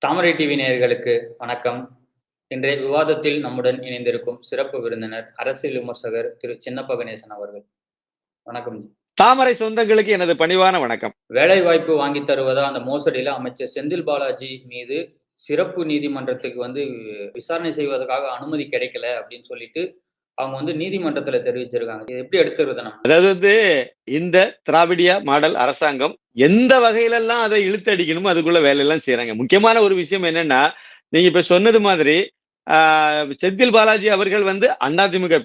தாமரை TV நேயர்களுக்கு வணக்கம். இன்றைய விவாதத்தில் நம்முடன் இணைந்திருக்கும் சிறப்பு விருந்தினர் அரசியல் விமர்சகர் திரு சின்னப்ப கணேசன் அவர்கள். வணக்கம். தாமரை சொந்தங்களுக்கு எனது பணிவான வணக்கம். வேலை வாய்ப்பு வாங்கி தருவதா அந்த மோசடியில அமைச்சர் செந்தில் பாலாஜி மீது சிறப்பு நீதிமன்றத்துக்கு விசாரணை செய்வதற்காக அனுமதி கிடைக்கல அப்படின்னு சொல்லிட்டு அவங்க நீதிமன்றத்துல தெரிவிச்சிருக்காங்க. இது எப்படி எடுத்துருது நம்ம? அதாவது இந்த திராவிடியா மாடல் அரசாங்கம் எந்த வகையிலெல்லாம் அதை இழுத்து அடிக்கணுமோ அதுக்குள்ள வேலையெல்லாம் செய்யறாங்க. முக்கியமான ஒரு விஷயம் என்னன்னா, நீங்க இப்ப சொன்னது மாதிரி செந்தில் பாலாஜி அவர்கள் அதிமுக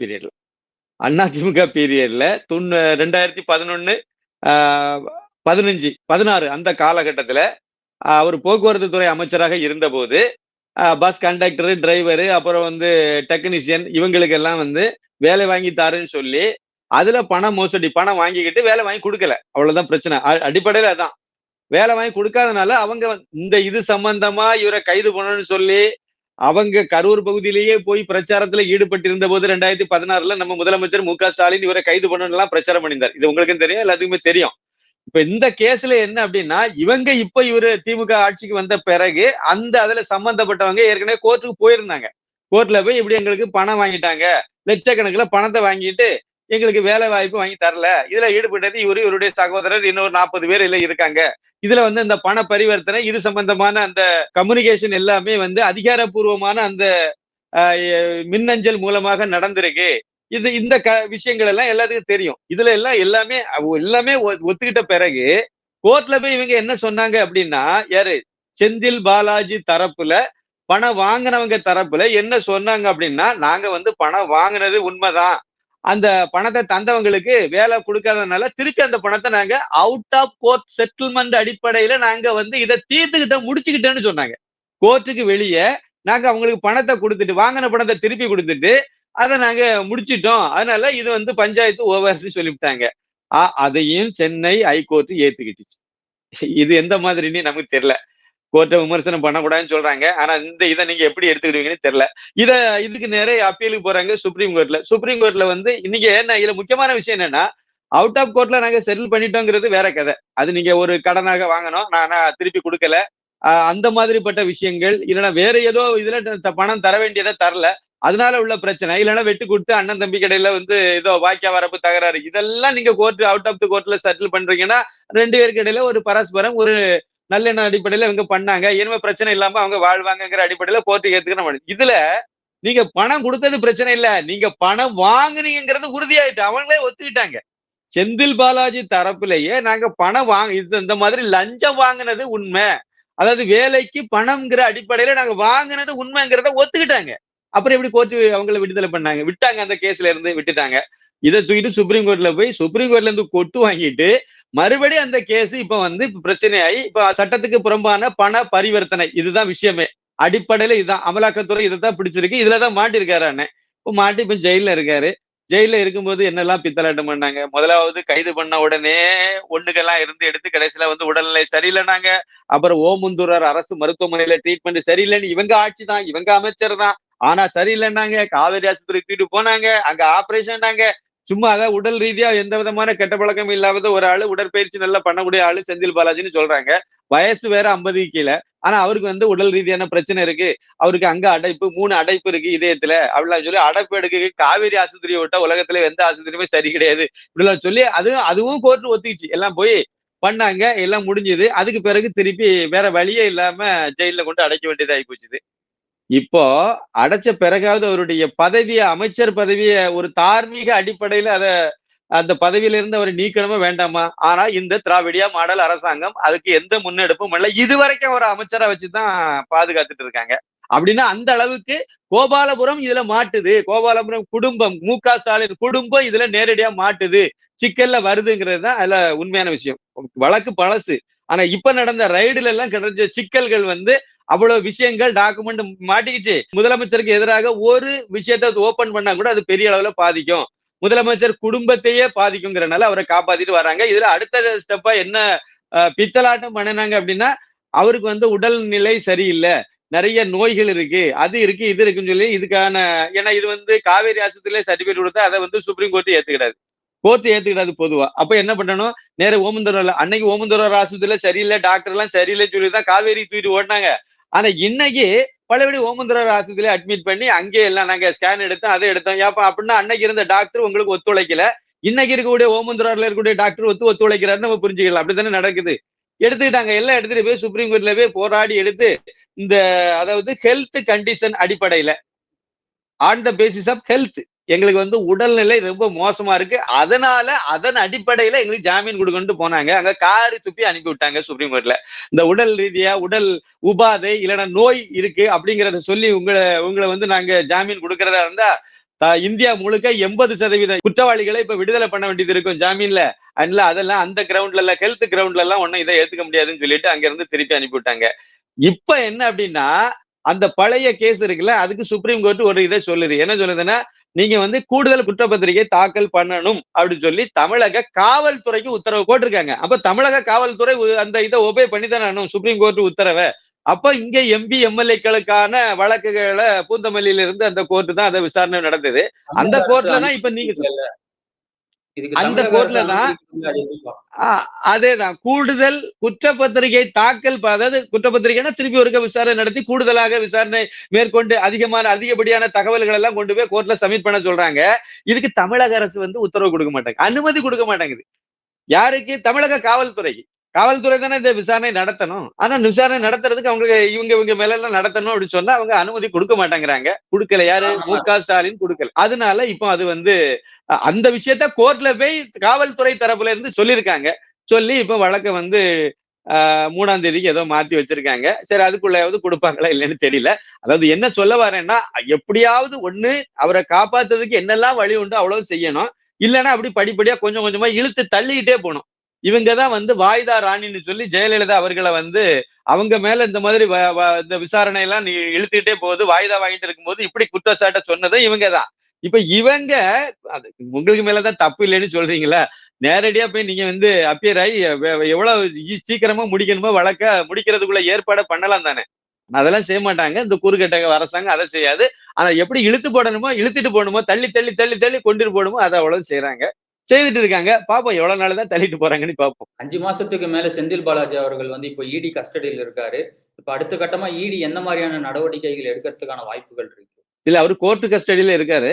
பீரியட்ல 2011 15 16 அந்த காலகட்டத்துல அவர் போக்குவரத்து துறை அமைச்சராக இருந்தபோது பஸ் கண்டக்டர், டிரைவரு, அப்புறம் டெக்னீசியன் இவங்களுக்கு எல்லாம் வேலை வாங்கி தாருன்னு சொல்லி அதுல பணம் வாங்கிக்கிட்டு வேலை வாங்கி கொடுக்கல. அவ்வளவுதான் பிரச்சனை. அடிப்படையில அதான் வேலை வாங்கி கொடுக்காதனால அவங்க இந்த இது சம்பந்தமா இவரை கைது பண்ணணும்னு சொல்லி அவங்க கரூர் பகுதியிலேயே போய் பிரச்சாரத்துல ஈடுபட்டிருந்த போது 2016 நம்ம முதலமைச்சர் மு க ஸ்டாலின் இவரை கைது பண்ணணும் எல்லாம் பிரச்சாரம் பண்ணியிருந்தார். இது உங்களுக்கும் தெரியும், எல்லாத்துக்குமே தெரியும். இப்ப இந்த கேஸ்ல என்ன அப்படின்னா, இவரு திமுக ஆட்சிக்கு வந்த பிறகு அதுல சம்பந்தப்பட்டவங்க ஏற்கனவே கோர்ட்டுக்கு போயிருந்தாங்க. கோர்ட்ல போய் இப்படி எங்களுக்கு பணம் வாங்கிட்டாங்க, லட்சக்கணக்குல பணத்தை வாங்கிட்டு எங்களுக்கு வேலை வாய்ப்பு வாங்கி தரல, இதுல ஈடுபட்டது இவருடைய சகோதரர் இன்னொரு 40 பேர் இல்ல இருக்காங்க. இதுல இந்த பண பரிவர்த்தனை இது சம்பந்தமான அந்த கம்யூனிகேஷன் எல்லாமே அதிகாரப்பூர்வமான அந்த மின்னஞ்சல் மூலமாக நடந்திருக்கு. இந்த விஷயங்கள் எல்லாம் எல்லாத்துக்கும் தெரியும். இதுல எல்லாமே ஒத்துக்கிட்ட பிறகு கோர்ட்ல போய் இவங்க என்ன சொன்னாங்க அப்படின்னா, யாரு செந்தில் பாலாஜி தரப்புல பணம் வாங்கினவங்க தரப்புல என்ன சொன்னாங்க அப்படின்னா, நாங்க பணம் வாங்கினது உண்மைதான், அந்த பணத்தை தந்தவங்களுக்கு வேலை கொடுக்காதனால திருப்பி அந்த பணத்தை நாங்க அவுட் ஆஃப் கோர்ட் செட்டில்மெண்ட் அடிப்படையில நாங்க இதை தீர்த்துக்கிட்டோம், முடிச்சுக்கிட்டோம்னு சொன்னாங்க. கோர்ட்டுக்கு வெளியே நாங்க அவங்களுக்கு பணத்தை கொடுத்துட்டு, வாங்கின பணத்தை திருப்பி கொடுத்துட்டு அதை நாங்க முடிச்சிட்டோம், அதனால இது பஞ்சாயத்து ஓவர்னு சொல்லிவிட்டாங்க. அதையும் சென்னை ஹைகோர்ட் ஏத்துக்கிட்டுச்சு. இது எந்த மாதிரின்னு நமக்கு தெரியல. கோர்ட்டை விமர்சனம் பண்ணக்கூடாதுன்னு சொல்றாங்க. ஆனா இதை நீங்க எப்படி எடுத்துக்கிடுவீங்கன்னு தெரியல. இதுக்கு நிறைய அப்பீலுக்கு போறாங்க சுப்ரீம் கோர்ட்ல. சுப்ரீம் கோர்ட்ல இன்னைக்கு இதுல முக்கியமான விஷயம் என்னன்னா, அவுட் ஆஃப் கோர்ட்ல நாங்க செட்டில் பண்ணிட்டோங்கிறது வேற கதை. அது நீங்க ஒரு கடனாக வாங்கணும், நான் திருப்பி கொடுக்கல, அந்த மாதிரிப்பட்ட விஷயங்கள், இல்லைன்னா வேற ஏதோ இதுல பணம் தர வேண்டியதை தரல, அதனால உள்ள பிரச்சனை, இல்லைன்னா வெட்டு கொடுத்து அண்ணன் தம்பி கடையில ஏதோ வாக்கியா வரப்பு தகராறு, இதெல்லாம் நீங்க கோர்ட் அவுட் ஆஃப் தி கோர்ட்ல செட்டில் பண்றீங்கன்னா 2 பேருக்கு இடையில ஒரு பரஸ்பரம் ஒரு நல்லெண்ண அடிப்படையில இவங்க பண்ணாங்க, இனிமே பிரச்சனை இல்லாம அவங்க வாழ்வாங்கிற அடிப்படையில கோர்ட்டு ஏத்துக்கணும். இதுல நீங்க பணம் கொடுத்தது பிரச்சனை இல்ல, நீங்க பணம் வாங்குனீங்கிறது உறுதியாயிட்டு அவங்களே ஒத்துக்கிட்டாங்க. செந்தில் பாலாஜி தரப்புலயே நாங்க பணம் இந்த மாதிரி லஞ்சம் வாங்கினது உண்மை, அதாவது வேலைக்கு பணம்ங்கிற அடிப்படையில நாங்க வாங்கினது உண்மைங்கிறத ஒத்துக்கிட்டாங்க. அப்புறம் எப்படி கோர்ட்டு அவங்களை விடுதலை பண்ணாங்க, விட்டாங்க, அந்த கேஸ்ல இருந்து விட்டுட்டாங்க. இதை தூக்கிட்டு சுப்ரீம் கோர்ட்ல போய் சுப்ரீம் கோர்ட்ல இருந்து கொட்டு வாங்கிட்டு மறுபடியும் அந்த கேஸ் இப்ப பிரச்சனையாயி இப்ப சட்டத்துக்கு புறம்பான பண பரிவர்த்தனை, இதுதான் விஷயமே. அடிப்படையில இதுதான் அமலாக்கத்துறை இதைத்தான் பிடிச்சிருக்கு, இதுலதான் மாட்டிருக்காரு அண்ணன். இப்ப மாட்டி இப்ப ஜெயில இருக்காரு. ஜெயில இருக்கும்போது என்னெல்லாம் பித்தலாட்டம் பண்ணாங்க. முதலாவது கைது பண்ண உடனே ஒண்ணுக்கெல்லாம் எடுத்து கடைசியில உடல்நிலை சரியில்லைனாங்க. அப்புறம் ஓமந்தூரார் அரசு மருத்துவமனையில ட்ரீட்மெண்ட் சரியில்லைன்னு இவங்க ஆட்சி தான், இவங்க அமைச்சர் தான், ஆனா சரியில்லைன்னாங்க. காவேரி ஆஸ்பத்திரி தூக்கிட்டு போனாங்க, அங்க ஆபரேஷன்னாங்க. சும்மா அதான் உடல் ரீதியா எந்த விதமான கெட்ட பழக்கம் இல்லாத ஒரு ஆளு, உடற்பயிற்சி நல்லா பண்ணக்கூடிய ஆளு செந்தில் பாலாஜின்னு சொல்றாங்க. வயசு வேற 50 கீழே, ஆனா அவருக்கு உடல் ரீதியான பிரச்சனை இருக்கு, அவருக்கு அங்க அடைப்பு 3 அடைப்பு இருக்கு இதயத்துல அப்படிலாம் சொல்லி அடைப்பு எடுக்க காவேரி ஆஸ்பத்திரியை விட்டா உலகத்துல எந்த ஆஸ்பத்திரியுமே சரி கிடையாது இப்படிலாம் சொல்லி அதுவும் கோர்ட்டு ஒத்துக்கிச்சு. எல்லாம் போய் பண்ணாங்க, எல்லாம் முடிஞ்சது. அதுக்கு பிறகு திருப்பி வேற வழியே இல்லாம ஜெயில கொண்டு அடைக்க வேண்டியது ஆகி போச்சுது. இப்போ அடைச்ச பிறகாவது அவருடைய அமைச்சர் பதவிய ஒரு தார்மீக அடிப்படையில அந்த பதவியில இருந்து அவர் நீக்கணுமா வேண்டாமா? ஆனா இந்த திராவிடியா மாடல் அரசாங்கம் அதுக்கு எந்த முன்னெடுப்பும் இல்லை. இதுவரைக்கும் ஒரு அமைச்சரா வச்சுதான் பாதுகாத்துட்டு இருக்காங்க. அப்படின்னா அந்த அளவுக்கு கோபாலபுரம் இதுல மாட்டுது, கோபாலபுரம் குடும்பம், மு க ஸ்டாலின் குடும்பம் இதுல நேரடியா மாட்டுது, சிக்கல்ல வருதுங்கிறது தான் அதுல உண்மையான விஷயம். வழக்கு பழசு, ஆனா இப்ப நடந்த ரைடுல எல்லாம் கிடைச்ச சிக்கல்கள் அவ்வளவு விஷயங்கள் டாக்குமெண்ட் மாட்டிக்கிச்சு. முதலமைச்சருக்கு எதிராக ஒரு விஷயத்தை ஓபன் பண்ணா கூட அது பெரிய அளவுல பாதிக்கும், முதலமைச்சர் குடும்பத்தையே பாதிக்குங்கிறனால அவரை காப்பாத்திட்டு வராங்க. இதுல அடுத்த ஸ்டெப்பா என்ன பித்தலாட்டம் பண்ணினாங்க அப்படின்னா, அவருக்கு உடல்நிலை சரியில்லை, நிறைய நோய்கள் இருக்கு, அது இருக்கு இது இருக்குன்னு சொல்லி இதுக்கான, ஏன்னா இது காவேரி ஆஸ்பத்திரியில சர்டிபிகேட் கொடுத்தா அதை சுப்ரீம் கோர்ட் ஏத்துக்கிடாது, கோர்ட் ஏத்துக்கிடாது பொதுவா. அப்ப என்ன பண்ணணும், நேர ஓமந்தூரார், அன்னைக்கு ஓமந்தூரார் ஆஸ்பத்திரியில சரியில்லை, டாக்டர் எல்லாம் சரியில்லைன்னு சொல்லிதான் காவேரி தூக்கிட்டு ஓடினாங்க. ஆனா இன்னைக்கு பழையபடி ஓமந்தூரார் ஆஸ்பத்திரியில அட்மிட் பண்ணி அங்கே எல்லாம் நாங்க ஸ்கேன் எடுத்தோம், அதை எடுத்தோம். ஏப்பா அப்படின்னா அன்னைக்கு இருந்த டாக்டர் உங்களுக்கு ஒத்துழைக்கல, இன்னைக்கு இருக்கக்கூடிய ஓமந்தூரார்ல இருக்கக்கூடிய டாக்டர் ஒத்துழைக்கிறாருன்னு நம்ம புரிஞ்சுக்கலாம். அப்படித்தானே நடக்குது. எடுத்துக்கிட்டாங்க, எல்லாம் எடுத்துட்டு போய் சுப்ரீம் கோர்ட்ல போய் போராடி எடுத்து இந்த அதாவது ஹெல்த் கண்டிஷன் அடிப்படையில on the basis of health எங்களுக்கு வந்து உடல்நிலை ரொம்ப மோசமா இருக்கு, அதனால அதன் அடிப்படையில எங்களுக்கு ஜாமீன் கொடுக்கணும்னு போனாங்க. அங்க காரி துப்பி அனுப்பி விட்டாங்க சுப்ரீம் கோர்ட்ல. இந்த உடல் ரீதியா உடல் உபாதை இல்லைன்னா நோய் இருக்கு அப்படிங்கறத சொல்லி உங்களை வந்து நாங்க ஜாமீன் கொடுக்கறதா இருந்தா இந்தியா முழுக்க 80% குற்றவாளிகளை இப்ப விடுதலை பண்ண வேண்டியது இருக்கும் ஜாமீன்ல. அதெல்லாம் அந்த கிரவுண்ட்ல எல்லாம் ஹெல்த் கிரவுண்ட்ல எல்லாம் ஒன்னும் இதை ஏத்துக்க முடியாதுன்னு சொல்லிட்டு அங்க இருந்து திருப்பி அனுப்பி விட்டாங்க. இப்ப என்ன அப்படின்னா அந்த பழைய கேஸ் இருக்குல்ல, அதுக்கு சுப்ரீம் கோர்ட் ஒரு இதை சொல்லுது. என்ன சொல்லுதுன்னா, நீங்க வந்து கூடுதல் குற்றப்பத்திரிகை தாக்கல் பண்ணணும் அப்படின்னு சொல்லி தமிழக காவல்துறைக்கு உத்தரவு போட்டிருக்காங்க. அப்ப தமிழக காவல்துறை அந்த இதை ஒபே பண்ணித்தானே சுப்ரீம் கோர்ட் உத்தரவை. அப்ப இங்க எம்பி எம்எல்ஏக்களுக்கான வழக்குகளை பூந்தமல்லியில இருந்து அந்த கோர்ட் தான் அதை விசாரணை நடந்தது. அந்த கோர்ட்ல தான் இப்ப நீங்க அந்த கோர்ட்ல தான் அதேதான் கூடுதல் குற்றப்பத்திரிகை தாக்கல், அதாவது குற்றப்பத்திரிகைன்னா திருப்பி ஒருக்க விசாரணை நடத்தி கூடுதலாக விசாரணை மேற்கொண்டு அதிகப்படியான தகவல்கள் எல்லாம் கொண்டு போய் கோர்ட்ல சப்மிட் பண்ண சொல்றாங்க. இதுக்கு தமிழக அரசு வந்து உத்தரவு கொடுக்க மாட்டாங்க, அனுமதி கொடுக்க மாட்டேங்குது. யாருக்கு? தமிழக காவல்துறைக்கு. காவல்துறை தானே இந்த விசாரணை நடத்தணும். ஆனா விசாரணை நடத்துறதுக்கு அவங்க இவங்க மேல எல்லாம் நடத்தணும் அப்படின்னு சொன்னா அவங்க அனுமதி கொடுக்க மாட்டேங்கிறாங்க. கொடுக்கல. யாரு? மு.க. ஸ்டாலின் கொடுக்கல. அதனால இப்போ அது வந்து அந்த விஷயத்த கோர்ட்ல போய் காவல்துறை தரப்புல இருந்து சொல்லியிருக்காங்க. சொல்லி இப்ப வழக்க வந்து 3ஆம் தேதிக்கு ஏதோ மாத்தி வச்சிருக்காங்க. சரி, அதுக்குள்ளாவது கொடுப்பாங்களா இல்லைன்னு தெரியல. அதாவது என்ன சொல்ல வரேன்னா, எப்படியாவது ஒண்ணு அவரை காப்பாத்துறதுக்கு என்னெல்லாம் வழி உண்டோ அவ்வளவு செய்யணும். இல்லைன்னா அப்படி படிப்படியா கொஞ்சம் கொஞ்சமா இழுத்து தள்ளிக்கிட்டே போகணும். இவங்கதான் வந்து வாய்தா ராணின்னு சொல்லி ஜெயலலிதா அவர்களை வந்து அவங்க மேல இந்த மாதிரி இந்த விசாரணை எல்லாம் நீ இழுத்துக்கிட்டே போகுது, வாய்தா வாங்கிட்டு இருக்கும்போது இப்படி குற்றச்சாட்டை சொன்னதும் இவங்கதான். இப்ப இவங்க உங்களுக்கு மேலதான் தப்பு இல்லைன்னு சொல்றீங்களா? நேரடியா போய் நீங்க வந்து அப்பியர் ஆகி எவ்வளவு சீக்கிரமா முடிக்கணுமோ வழக்க முடிக்கிறதுக்குள்ள ஏற்பாடு பண்ணலாம் தானே. அதெல்லாம் செய்ய மாட்டாங்க இந்த குறுக்கட்ட அரசாங்கம், அதை செய்யாது. ஆனா எப்படி இழுத்து போடணுமோ இழுத்துட்டு போகணுமோ தள்ளி தள்ளி தள்ளி தள்ளி கொண்டுட்டு போகணுமோ அதை அவ்வளவு செய்யறாங்க, செய்துட்டு இருக்காங்க. பாப்போம் எவ்வளவு நாள் தான் தள்ளிட்டு போறாங்கன்னு பாப்போம். 5 மாசத்துக்கு மேல செந்தில் பாலாஜி அவர்கள் வந்து இப்போ இடி கஸ்டடியில் இருக்காரு. இப்ப அடுத்த கட்டமா இடி என்ன மாதிரியான நடவடிக்கைகள் எடுக்கிறதுக்கான வாய்ப்புகள் இருக்கு? இல்ல, அவரு கோர்ட் கஸ்டடியில இருக்காரு.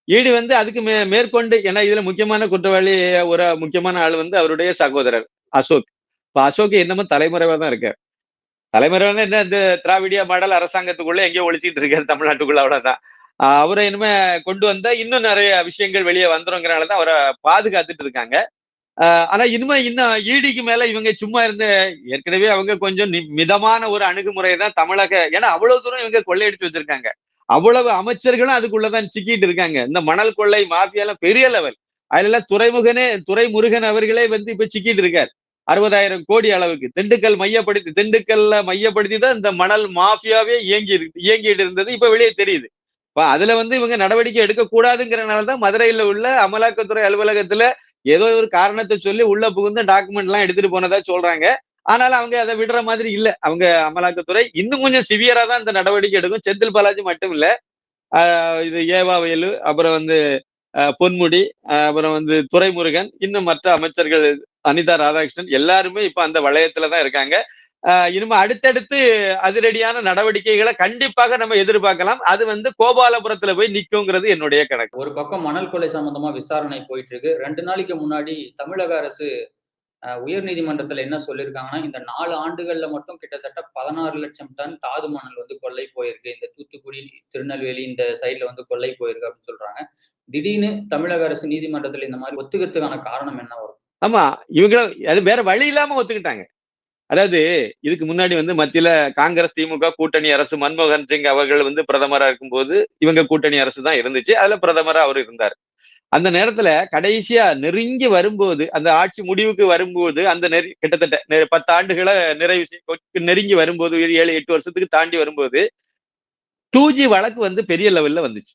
ஈடி வந்து அதுக்கு மேற்கொண்டு, ஏன்னா இதுல முக்கியமான குற்றவாளி ஒரு முக்கியமான ஆள் வந்து அவருடைய சகோதரர் அசோக். இப்ப அசோக் என்னமோ தலைமறைவா தான் இருக்காரு. தலைமறைவான என்ன, இந்த திராவிடியா மாடல் அரசாங்கத்துக்குள்ள எங்கேயோ ஒழிச்சிட்டு இருக்காரு தமிழ்நாட்டுக்குள்ள, அவ்வளவுதான். அவரை இனிமே கொண்டு வந்தா இன்னும் நிறைய விஷயங்கள் வெளியே வந்துருங்கிறனாலதான் அவரை பாதுகாத்துட்டு இருக்காங்க. ஆனா இன்னும் ஈடிக்கு மேல இவங்க சும்மா இருந்த, ஏற்கனவே அவங்க கொஞ்சம் மிதமான ஒரு அணுகுமுறை தான் தமிழக, ஏன்னா அவ்வளவு தூரம் இவங்க கொள்ளையடிச்சு வச்சிருக்காங்க. அவ்வளவு அமைச்சர்களும் அதுக்குள்ளதான் சிக்கிட்டு இருக்காங்க. இந்த மணல் கொள்ளை மாஃபியாலாம் பெரிய லெவல். அதுல துரைமுருகன் அவர்களே வந்து இப்ப சிக்கிட்டு இருக்காரு 60,000 கோடி அளவுக்கு. திண்டுக்கல்ல மையப்படுத்தி தான் இந்த மணல் மாஃபியாவே இயங்கிட்டு இருந்தது இப்ப வெளியே தெரியுது. இப்ப அதுல வந்து இவங்க நடவடிக்கை எடுக்க கூடாதுங்கிறனாலதான் மதுரையில உள்ள அமலாக்கத்துறை அலுவலகத்துல ஏதோ ஒரு காரணத்தை சொல்லி உள்ள புகுந்து டாக்குமெண்ட் எல்லாம் எடுத்துட்டு போனதா சொல்றாங்க. ஆனாலும் அவங்க அதை விடுற மாதிரி இல்ல. அவங்க அமலாக்கத்துறை இன்னும் கொஞ்சம் சிவியரா தான் இந்த நடவடிக்கை எடுக்கும். செந்தில் பாலாஜி மட்டும் இல்ல, இது ஏவாவேலு, அப்புறம் வந்து பொன்முடி, அப்புறம் வந்து துரைமுருகன், இன்னும் மற்ற அமைச்சர்கள், அனிதா ராதாகிருஷ்ணன் எல்லாருமே இப்ப அந்த வளையத்துலதான் இருக்காங்க. இனிமே அடுத்தடுத்து அதிரடியான நடவடிக்கைகளை கண்டிப்பாக நம்ம எதிர்பார்க்கலாம். அது வந்து கோபாலபுரத்துல போய் நிக்குங்கிறது என்னுடைய கணக்கு. ஒரு பக்கம் மணல் கொள்ளை சம்பந்தமா விசாரணை போயிட்டு இருக்கு. 2 நாளைக்கு முன்னாடி தமிழக அரசு உயர் நீதிமன்றத்துல என்ன சொல்லியிருக்காங்கன்னா, இந்த 4 ஆண்டுகள்ல மட்டும் கிட்டத்தட்ட 16 லட்சம் டன் தாது மணல் வந்து கொள்ளை போயிருக்கு. இந்த தூத்துக்குடி, திருநெல்வேலி இந்த சைட்ல வந்து கொள்ளை போயிருக்கு அப்படின்னு சொல்றாங்க. திடீர்னு தமிழக அரசு நீதிமன்றத்துல இந்த மாதிரி ஒத்துக்கிறதுக்கான காரணம் என்ன வரும்? ஆமா, இவங்களும் அது வேற வழி இல்லாம ஒத்துக்கிட்டாங்க. அதாவது இதுக்கு முன்னாடி வந்து மத்தியில காங்கிரஸ் திமுக கூட்டணி அரசு, மன்மோகன் சிங் அவர்கள் வந்து பிரதமரா இருக்கும்போது இவங்க கூட்டணி அரசு தான் இருந்துச்சு. அதுல பிரதமரா அவர் இருந்தார். அந்த நேரத்துல கடைசியா நெருங்கி வரும்போது, அந்த ஆட்சி முடிவுக்கு வரும்போது, அந்த கிட்டத்தட்ட 10 ஆண்டுகளை நெருங்கி வரும்போது, 7-8 வருஷத்துக்கு தாண்டி வரும்போது 2G வழக்கு வந்து பெரிய லெவல்ல வந்துச்சு.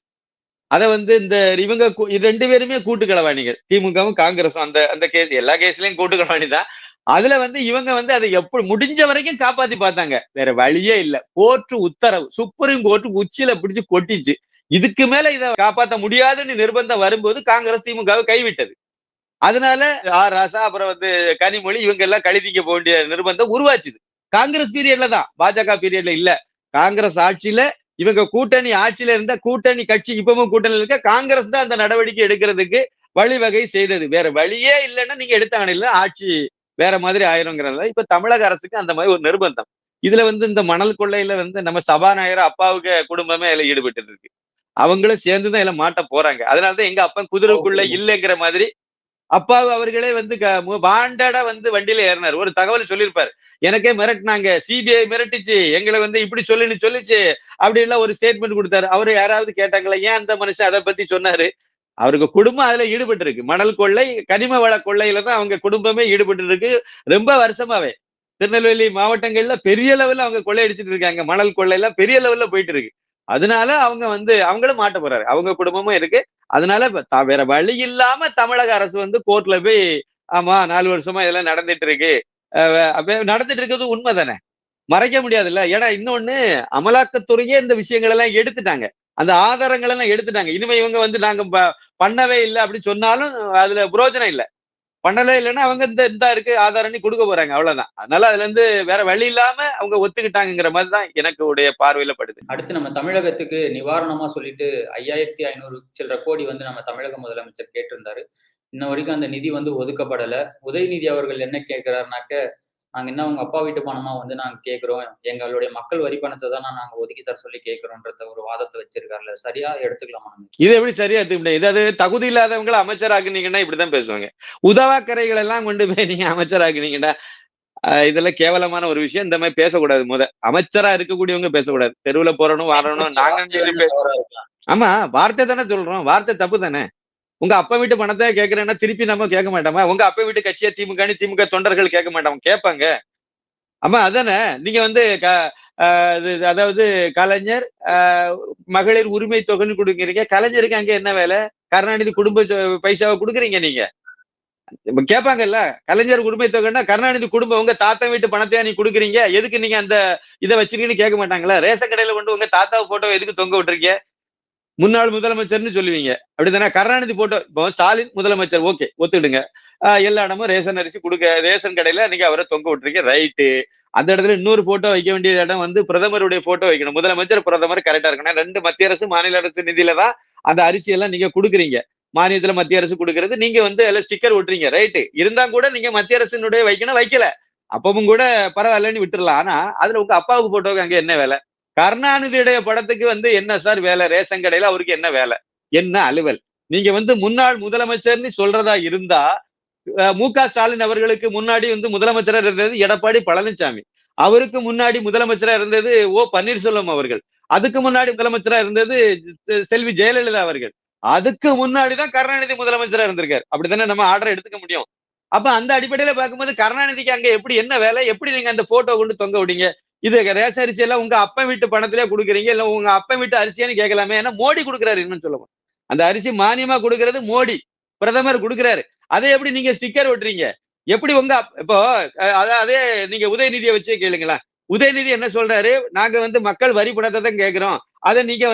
அத வந்து இந்த இவங்க 2 பேருமே கூட்டு களவாணிகள், திமுகவும் காங்கிரஸும். அந்த கேஸ் எல்லா கேஸ்லயும் கூட்டு களவாணி தான். அதுல வந்து இவங்க வந்து அதை எப்படி முடிஞ்ச வரைக்கும் காப்பாத்தி பார்த்தாங்க. வேற வழியே இல்ல. கோர்ட் உத்தரவு, சுப்ரீம் கோர்ட் உச்சியில பிடிச்சு கொட்டிச்சு. இதுக்கு மேல இதை காப்பாற்ற முடியாதுன்னு நிர்பந்தம் வரும்போது காங்கிரஸ் திமுகவை கைவிட்டது. அதனால ராசா, அப்புறம் வந்து கனிமொழி, இவங்க எல்லாம் கழிதிக்க போக வேண்டிய நிர்பந்தம் உருவாச்சுது. காங்கிரஸ் பீரியட்ல தான், பாஜக பீரியட்ல இல்ல. காங்கிரஸ் ஆட்சியில இவங்க கூட்டணி ஆட்சியில இருந்த கூட்டணி கட்சி இப்பவும் கூட்டணியில் இருக்க காங்கிரஸ் தான் அந்த நடவடிக்கை எடுக்கிறதுக்கு வழிவகை செய்தது. வேற வழியே இல்லைன்னா நீங்க எடுத்தாங்க இல்ல, ஆட்சி வேற மாதிரி ஆயிருங்கிறதுல இப்ப தமிழக அரசுக்கு அந்த மாதிரி ஒரு நிர்பந்தம். இதுல இந்த மணல் கொள்ளையில நம்ம சபாநாயகர் அப்பாவுக்கு குடும்பமே அதுல ஈடுபட்டு இருக்கு. அவங்களும் சேர்ந்துதான் இதுல மாட்ட போறாங்க. அதனாலதான் எங்க அப்பா குதிரைக்குள்ள இல்லைங்கிற மாதிரி அப்பா அவர்களே வாண்டடா வண்டியில ஏறினார். ஒரு தகவல் சொல்லியிருப்பாரு. எனக்கே மிரட்டினாங்க, சிபிஐ மிரட்டிச்சு, எங்களை இப்படி சொல்லிச்சு அப்படி எல்லாம் ஒரு ஸ்டேட்மெண்ட் கொடுத்தாரு. அவரு யாராவது கேட்டாங்களா ஏன் அந்த மனுஷன் அதை பத்தி சொன்னாரு? அவருக்கு குடும்பம் அதுல ஈடுபட்டு இருக்கு. மணல் கொள்ளை, கனிம வள கொள்ளையில தான் அவங்க குடும்பமே ஈடுபட்டு இருக்கு ரொம்ப வருஷமாவே. திருநெல்வேலி மாவட்டங்கள்ல பெரிய லெவல்ல அவங்க கொள்ளையடிச்சிட்டு இருக்காங்க. மணல் கொள்ளை எல்லாம் பெரிய லெவல்ல போயிட்டு இருக்கு. அதனால அவங்க அவங்களும் மாட்ட போறாரு. அவங்க குடும்பமும் இருக்கு. அதனால வேற வழி இல்லாம தமிழக அரசு கோர்ட்ல போய் ஆமா 4 வருஷமா இதெல்லாம் நடந்துட்டு இருக்கு. நடந்துட்டு இருக்கிறது உண்மைதானே, மறைக்க முடியாதுல்ல. ஏன்னா இன்னொன்னு, அமலாக்கத்துறையே இந்த விஷயங்கள் எல்லாம் எடுத்துட்டாங்க. அந்த ஆதாரங்கள் எல்லாம் எடுத்துட்டாங்க. இனிமே இவங்க நாங்க பண்ணவே இல்லை அப்படின்னு சொன்னாலும் அதுல புரோஜனம் இல்லை. பண்ணலே இல்லைன்னா அவங்க இந்த இருக்கு ஆதாரம் கொடுக்க போறாங்க, அவ்வளவுதான். அதனால அதுல வேற வழி இல்லாம அவங்க ஒத்துக்கிட்டாங்கிற மாதிரி தான் எனக்கு உடைய பார்வையில படுது. அடுத்து நம்ம தமிழகத்துக்கு நிவாரணமா சொல்லிட்டு 5500 சில்லற கோடி நம்ம தமிழக முதலமைச்சர் கேட்டிருந்தாரு. இன்ன வரைக்கும் அந்த நிதி ஒதுக்கப்படல. உதயநிதி அவர்கள் என்ன கேட்கிறாருனாக்க, நாங்க என்ன உங்க அப்பா வீட்டு பணமா நாங்க கேட்கிறோம், எங்களுடைய மக்கள் வரி பணத்தை தான் நாங்க ஒதுக்கி தர சொல்லி கேட்கிறோம்ன்றத ஒரு வாதத்தை வச்சிருக்காருல்ல, சரியா எடுத்துக்கலாமா? இது எப்படி சரியா எடுத்துக்க முடியாது? இதாவது தகுதி இல்லாதவங்களை அமைச்சராக்குனீங்கன்னா இப்படிதான் பேசுவாங்க. உதவாக்கரைகள் எல்லாம் கொண்டு போய் நீங்க அமைச்சராக்குனீங்கன்னா இதெல்லாம் கேவலமான ஒரு விஷயம். இந்த மாதிரி பேசக்கூடாது. அமைச்சரா இருக்கக்கூடியவங்க பேசக்கூடாது. தெருவுல போறணும் வரணும் நாங்க ஆமா, வார்த்தை தானே சொல்றோம், வார்த்தை தப்பு தானே. உங்க அப்பா வீட்டு பணத்தை கேட்கிறேன்னா திருப்பி நம்ம கேட்க மாட்டோமா? உங்க அப்பா வீட்டு கட்சியா திமுக தொண்டர்கள் கேட்க மாட்டாங்க, கேட்பாங்க. ஆமா அதானே. நீங்க அதாவது கலைஞர் மகளிர் உரிமை தொகைன்னு கொடுக்குறீங்க. கலைஞருக்கு அங்க என்ன வேலை? கருணாநிதி குடும்ப பைசாவை கொடுக்குறீங்க நீங்க. கேட்பாங்கல்ல, கலைஞர் உரிமை தொகைன்னா கருணாநிதி குடும்பம் உங்க தாத்தா வீட்டு பணத்தையா நீ கொடுக்குறீங்க, எதுக்கு நீங்க அந்த இதை வச்சிருக்கீங்கன்னு கேட்க மாட்டாங்களா? ரேஷன் கடையில கொண்டு உங்க தாத்தா போட்டோ எதுக்கு தொங்க விட்டுருக்கீங்க? முன்னாள் முதலமைச்சர்னு சொல்லுவீங்க, அப்படித்தானே? கருணாநிதி போட்டோ, இப்போ ஸ்டாலின் முதலமைச்சர், ஓகே ஒத்துக்கிடுங்க. எல்லா இடமும் ரேஷன் அரிசி கொடுக்க ரேஷன் கடையில நீங்க அவரை தொங்க விட்டுருக்கீங்க, ரைட்டு. அந்த இடத்துல இன்னொரு போட்டோ வைக்க வேண்டிய இடம் பிரதமருடைய போட்டோ வைக்கணும். முதலமைச்சர் பிரதமர் கரெக்டா இருக்கணும். 2 மத்திய அரசு மாநில அரசு நிதியில தான் அந்த அரிசி எல்லாம் நீங்க கொடுக்குறீங்க. மானியத்துல மத்திய அரசு கொடுக்கறது, நீங்க எல்லாம் ஸ்டிக்கர் ஒட்டுறீங்க, ரைட்டு. இருந்தா கூட நீங்க மத்திய அரசினுடைய வைக்கணும், வைக்கல அப்பவும் கூட பரவாயில்லன்னு விட்டுறலாம். ஆனா அதுல உங்க அப்பாவுக்கு போட்டோக்கு அங்க என்ன வேலை? கருணாநிதியுடைய படத்துக்கு என்ன சார் வேலை? ரேஷன் கடையில அவருக்கு என்ன வேலை, என்ன அலுவல்? நீங்க முன்னாள் முதலமைச்சர்னு சொல்றதா இருந்தா, மு.க. ஸ்டாலின் அவர்களுக்கு முன்னாடி முதலமைச்சரா இருந்தது எடப்பாடி பழனிசாமி. அவருக்கு முன்னாடி முதலமைச்சரா இருந்தது ஓ பன்னீர்செல்வம் அவர்கள். அதுக்கு முன்னாடி முதலமைச்சரா இருந்தது செல்வி ஜெயலலிதா அவர்கள். அதுக்கு முன்னாடிதான் கருணாநிதி முதலமைச்சரா இருந்திருக்காரு. அப்படித்தானே நம்ம ஆர்டர் எடுத்துக்க முடியும். அப்ப அந்த அடிப்படையில பார்க்கும்போது கருணாநிதிக்கு அங்க எப்படி என்ன வேலை? எப்படி நீங்க அந்த போட்டோ கொண்டு தொங்க விட்டீங்க? இது ரேஷன் அரிசி எல்லாம் உங்க அப்பா வீட்டு பணத்திலே கொடுக்குறீங்க, இல்ல உங்க அப்பா வீட்டு அரிசியான்னு கேட்கலாமே. ஏன்னா மோடி கொடுக்குறாரு. இன்னும் சொல்லுவோம், அந்த அரிசி மானியமா கொடுக்கறது மோடி, பிரதமர் கொடுக்குறாரு. அதை எப்படி நீங்க ஸ்டிக்கர் ஒட்டுறீங்க? எப்படி இப்போ அதே நீங்க உதயநிதியை வச்சே கேளுங்களேன். உதயநிதி என்ன சொல்றாரு? நாங்க மக்கள் வரி பணத்தை தான் கேட்கிறோம், அதை நீங்க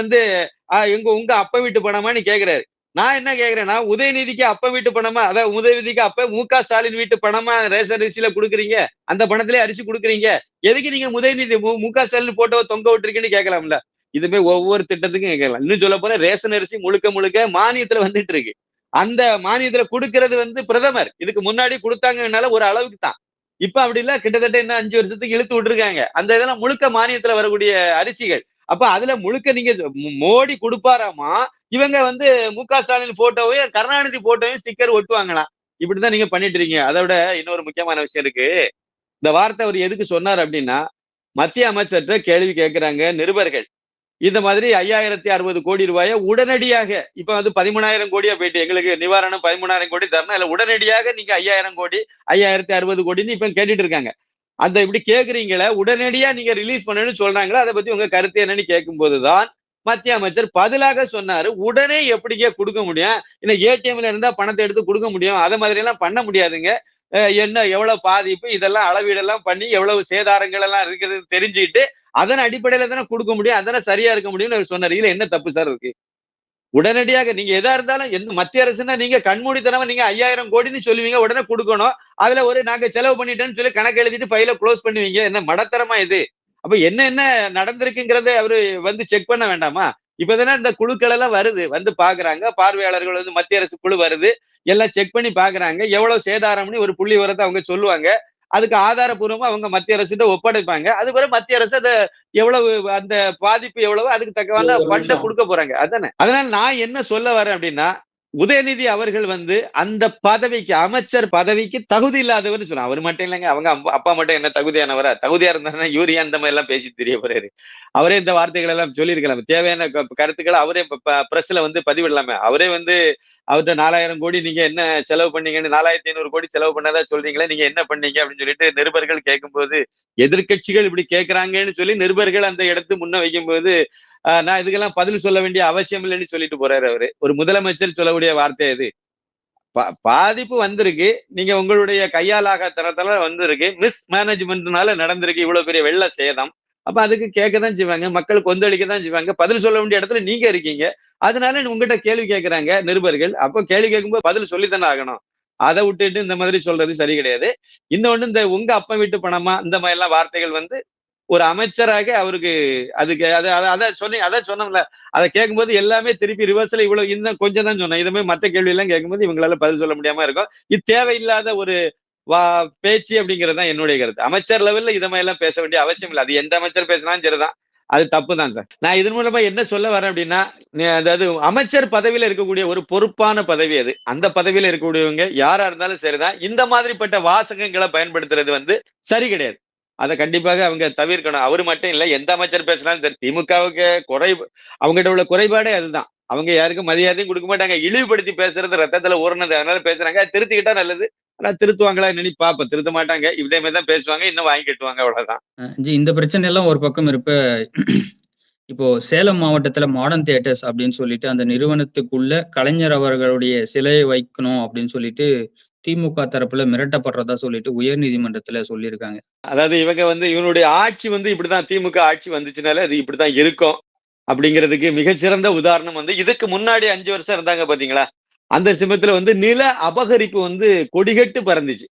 உங்க அப்பா வீட்டு பணமான்னு கேட்கிறாரு. நான் என்ன கேட்கிறேன்னா, உதயநிதிக்கு அப்பா வீட்டு பணமா, அதாவது உதயநிதிக்கு அப்ப மு.க. ஸ்டாலின் வீட்டு பணமா ரேஷன் அரிசியில கொடுக்குறீங்க, அந்த பணத்திலே அரிசி கொடுக்குறீங்க, எதுக்கு நீங்க உதயநிதி மு.க. ஸ்டாலின் போட்டோவை தொங்க விட்டுருக்கீங்கன்னு கேட்கலாம்ல. இதுமே ஒவ்வொரு திட்டத்துக்கும் கேட்கலாம். இன்னும் சொல்ல போனா ரேஷன் அரிசி முழுக்க மானியத்துல வந்துட்டு இருக்கு. அந்த மானியத்துல கொடுக்கறது பிரதமர். இதுக்கு முன்னாடி கொடுத்தாங்கனால ஒரு அளவுக்கு தான். இப்ப அப்படி இல்ல, கிட்டத்தட்ட என்ன 5 வருஷத்துக்கு இழுத்து விட்டுருக்காங்க. அந்த இதெல்லாம் முழுக்க மானியத்துல வரக்கூடிய அரிசிகள். அப்ப அதுல முழுக்க நீங்க மோடி கொடுப்பாராமா, இவங்க மு.க. ஸ்டாலின் போட்டோவையும் கருணாநிதி போட்டோவையும் ஸ்டிக்கர் ஒட்டுவாங்களாம். இப்படிதான் நீங்க பண்ணிட்டு இருக்கீங்க. அதை விட இன்னொரு முக்கியமான விஷயம் இருக்கு. இந்த வார்த்தை அவர் எதுக்கு சொன்னார் அப்படின்னா, மத்திய அமைச்சர்கிட்ட கேள்வி கேட்கிறாங்க நிருபர்கள். இந்த மாதிரி 5060 கோடி ரூபாயை உடனடியாக இப்ப 13,000 கோடியா போயிட்டு எங்களுக்கு நிவாரணம் 13,000 கோடி தரணும், இல்ல உடனடியாக நீங்க 5000 கோடி 5060 கோடின்னு இப்ப கேட்டுட்டு இருக்காங்க. அந்த இப்படி கேக்குறீங்களே, உடனடியா நீங்க ரிலீஸ் பண்ணணும்னு சொல்றாங்களா, அதை பத்தி உங்க கருத்து என்னன்னு கேட்கும் போதுதான் மத்திய அமைச்சர் பதிலாக சொன்னாரு, உடனே எப்படிங்க கொடுக்க முடியும்? இன்னும் ஏடிஎம்ல இருந்தா பணத்தை எடுத்து கொடுக்க முடியும், அதை மாதிரி எல்லாம் பண்ண முடியாதுங்க. என்ன எவ்வளவு பாதிப்பு, இதெல்லாம் அளவீடெல்லாம் பண்ணி எவ்வளவு சேதாரங்கள் எல்லாம் இருக்கிறது தெரிஞ்சுக்கிட்டு அதன் அடிப்படையில தானே கொடுக்க முடியும், அதானே சரியா இருக்க முடியும்னு அவர் சொன்னார். இதுல என்ன தப்பு சார் இருக்கு? உடனடியாக நீங்க எதா இருந்தாலும் மத்திய அரசுன்னா நீங்க கண்மூடித்தனமா நீங்க 5000 கோடின்னு சொல்லுவீங்க, உடனே கொடுக்கணும். அதுல நாங்க செலவு பண்ணிட்டோம்னு சொல்லி கணக்கு எழுதிட்டு ஃபைல குளோஸ் பண்ணுவீங்க. என்ன மடத்தரமா இது? அப்ப என்ன நடந்திருக்குங்கிறத அவரு செக் பண்ண வேண்டாமா? இப்பதானே இந்த குழுக்கள் எல்லாம் வருது. பாக்குறாங்க. பார்வையாளர்கள் மத்திய அரசு குழு வருது. எல்லாம் செக் பண்ணி பாக்குறாங்க. எவ்வளவு சேதாரம்னு ஒரு புள்ளி விவரத்த அவங்க சொல்லுவாங்க. அதுக்கு ஆதாரப்பூர்வமா அவங்க மத்திய அரசுட்ட ஒப்படைப்பாங்க. அதுக்கப்புறம் மத்திய அரசு அத எவ்வளவு அந்த பாதிப்பு எவ்வளவோ அதுக்கு தக்கவான ஒரு ஃபண்ட நிமிஷம். குடுக்க போறாங்க. அதானே. அதனால நான் என்ன சொல்ல வரேன் அப்டின்னா, உதயநிதி அவர்கள் அந்த பதவிக்கு, அமைச்சர் பதவிக்கு தகுதி இல்லாதவர்ன்னு சொல்லலாம். அவரு மட்டும் இல்லங்க. அவங்க அப்பா மட்டும் என்ன தகுதியானவரா? தகுதியா இருந்தாருன்னா இவரு ஏன் இந்த மாரி எல்லாம் பேசிட்டு திரிய போறாரு? அவரே இந்த வார்த்தைகள் எல்லாம் சொல்லியிருக்கலாம். தேவையான கருத்துக்கள அவரே பிரஸ்ல பதிவிடலாமே. அவரே அவர்ட்ட 4000 கோடி நீங்க என்ன செலவு பண்ணீங்கன்னு 4500 கோடி செலவு பண்ணதா சொல்றீங்களே, நீங்க என்ன பண்ணீங்க அப்படின்னு சொல்லிட்டு நிருபர்கள் கேட்கும்போது, எதிர்க்கட்சிகள் இப்படி கேட்கறாங்கன்னு சொல்லி நிருபர்கள் அந்த இடத்து முன்ன வைக்கும்போது, நான் இதுக்கெல்லாம் பதில் சொல்ல வேண்டிய அவசியம் இல்லைன்னு சொல்லிட்டு போறாரு அவரு. ஒரு முதலமைச்சர் சொல்லக்கூடிய வார்த்தை இது. பாதிப்பு வந்திருக்கு. நீங்க உங்களுடைய கையாலாகத்தனத்தால வந்திருக்கு. மிஸ்மேனேஜ்மென்ட்னால நடந்திருக்கு இவ்வளவு பெரிய வெள்ள சேதம். அப்ப அதுக்கு கேட்கத்தான் செய்வாங்க. மக்கள் கொந்தளிக்க தான் செய்வாங்க. பதில் சொல்ல வேண்டிய இடத்துல நீங்க இருக்கீங்க. அதனால உங்ககிட்ட கேள்வி கேட்கறாங்க நிருபர்கள். அப்ப கேள்வி கேட்கும்போது பதில் சொல்லித்தானே ஆகணும். அத விட்டுட்டு இந்த மாதிரி சொல்றது சரி கிடையாது. இன்னொன்னு இந்த உங்க அப்பன் வீட்டு பணமா இந்த மாதிரி எல்லாம் வார்த்தைகள் ஒரு அமைச்சராக அவருக்கு அதுக்கு அதான் சொன்னோம்ல. அத கேட்கும்போது எல்லாமே திருப்பி ரிவர்ஸ்ல இவ்வளவு இன்னும் கொஞ்சம் தான் சொன்னேன். இதுமாரி மத்த கேள்வி எல்லாம் கேட்கும்போது இவங்களால பதில் சொல்ல முடியாம இருக்கும். இது தேவையில்லாத ஒரு வா பேச்சு அப்படிங்கிறது தான் என்னுடைய கருத்து. அமைச்சர் லெவல்ல இத மாதிரி எல்லாம் பேச வேண்டிய அவசியம் இல்ல. அது எந்த அமைச்சர் பேசினாலும் சரிதான். அது தப்பு தான் சார். நான் இதன் மூலமா என்ன சொல்ல வரேன் அப்படின்னா, அதாவது அமைச்சர் பதவியில இருக்கக்கூடிய ஒரு பொறுப்பான பதவி அது. அந்த பதவியில இருக்கக்கூடியவங்க யாரா இருந்தாலும் சரிதான். இந்த மாதிரிப்பட்ட வாசகங்களை பயன்படுத்துறது சரி கிடையாது. அத கண்டிப்பாக அவங்க தவிர்க்கணும். அவரு மட்டும் இல்ல. எந்த அமைச்சர் பேசினாலும் சரி. திமுகவுக்கு அவங்ககிட்ட உள்ள குறைபாடே அதுதான். அவங்க யாருக்கும் மரியாதையும் குடுக்க மாட்டாங்க. இழிவுபடுத்தி பேசுறது ரத்தத்துல ஊறுனது. அதனால பேசுறாங்க. திருத்திக்கிட்டா நல்லது. ஆனா திருத்துவாங்களா என்னன்னு பாப்போம். திருத்த மாட்டாங்க. இதே மாரி தான் பேசுவாங்க. இன்னும் வாங்கி கட்டுவாங்க அவ்வளவுதான். இந்த பிரச்சனை எல்லாம் ஒரு பக்கம் இருப்ப, இப்போ சேலம் மாவட்டத்துல மாடர்ன் தியேட்டர்ஸ் அப்படின்னு சொல்லிட்டு அந்த நிறுவனத்துக்குள்ள கலைஞர் அவர்களுடைய சிலையை வைக்கணும் அப்படின்னு சொல்லிட்டு திமுக தரப்புல மிரட்டப்படுறதா சொல்லிட்டு உயர்நீதிமன்றத்துல சொல்லியிருக்காங்க. அதாவது இவங்க இவனுடைய ஆட்சி இப்படிதான் திமுக ஆட்சி வந்துச்சுனாலே அது இப்படிதான் இருக்கும். அப்படிங்கிறதுக்கு மிகச்சிறந்த உதாரணம் இதுக்கு முன்னாடி 5 வருஷம் இருந்தாங்க பாத்தீங்களா? அந்த சமயத்துல நில அபகரிப்பு கொடிகட்டு பறந்துச்சு.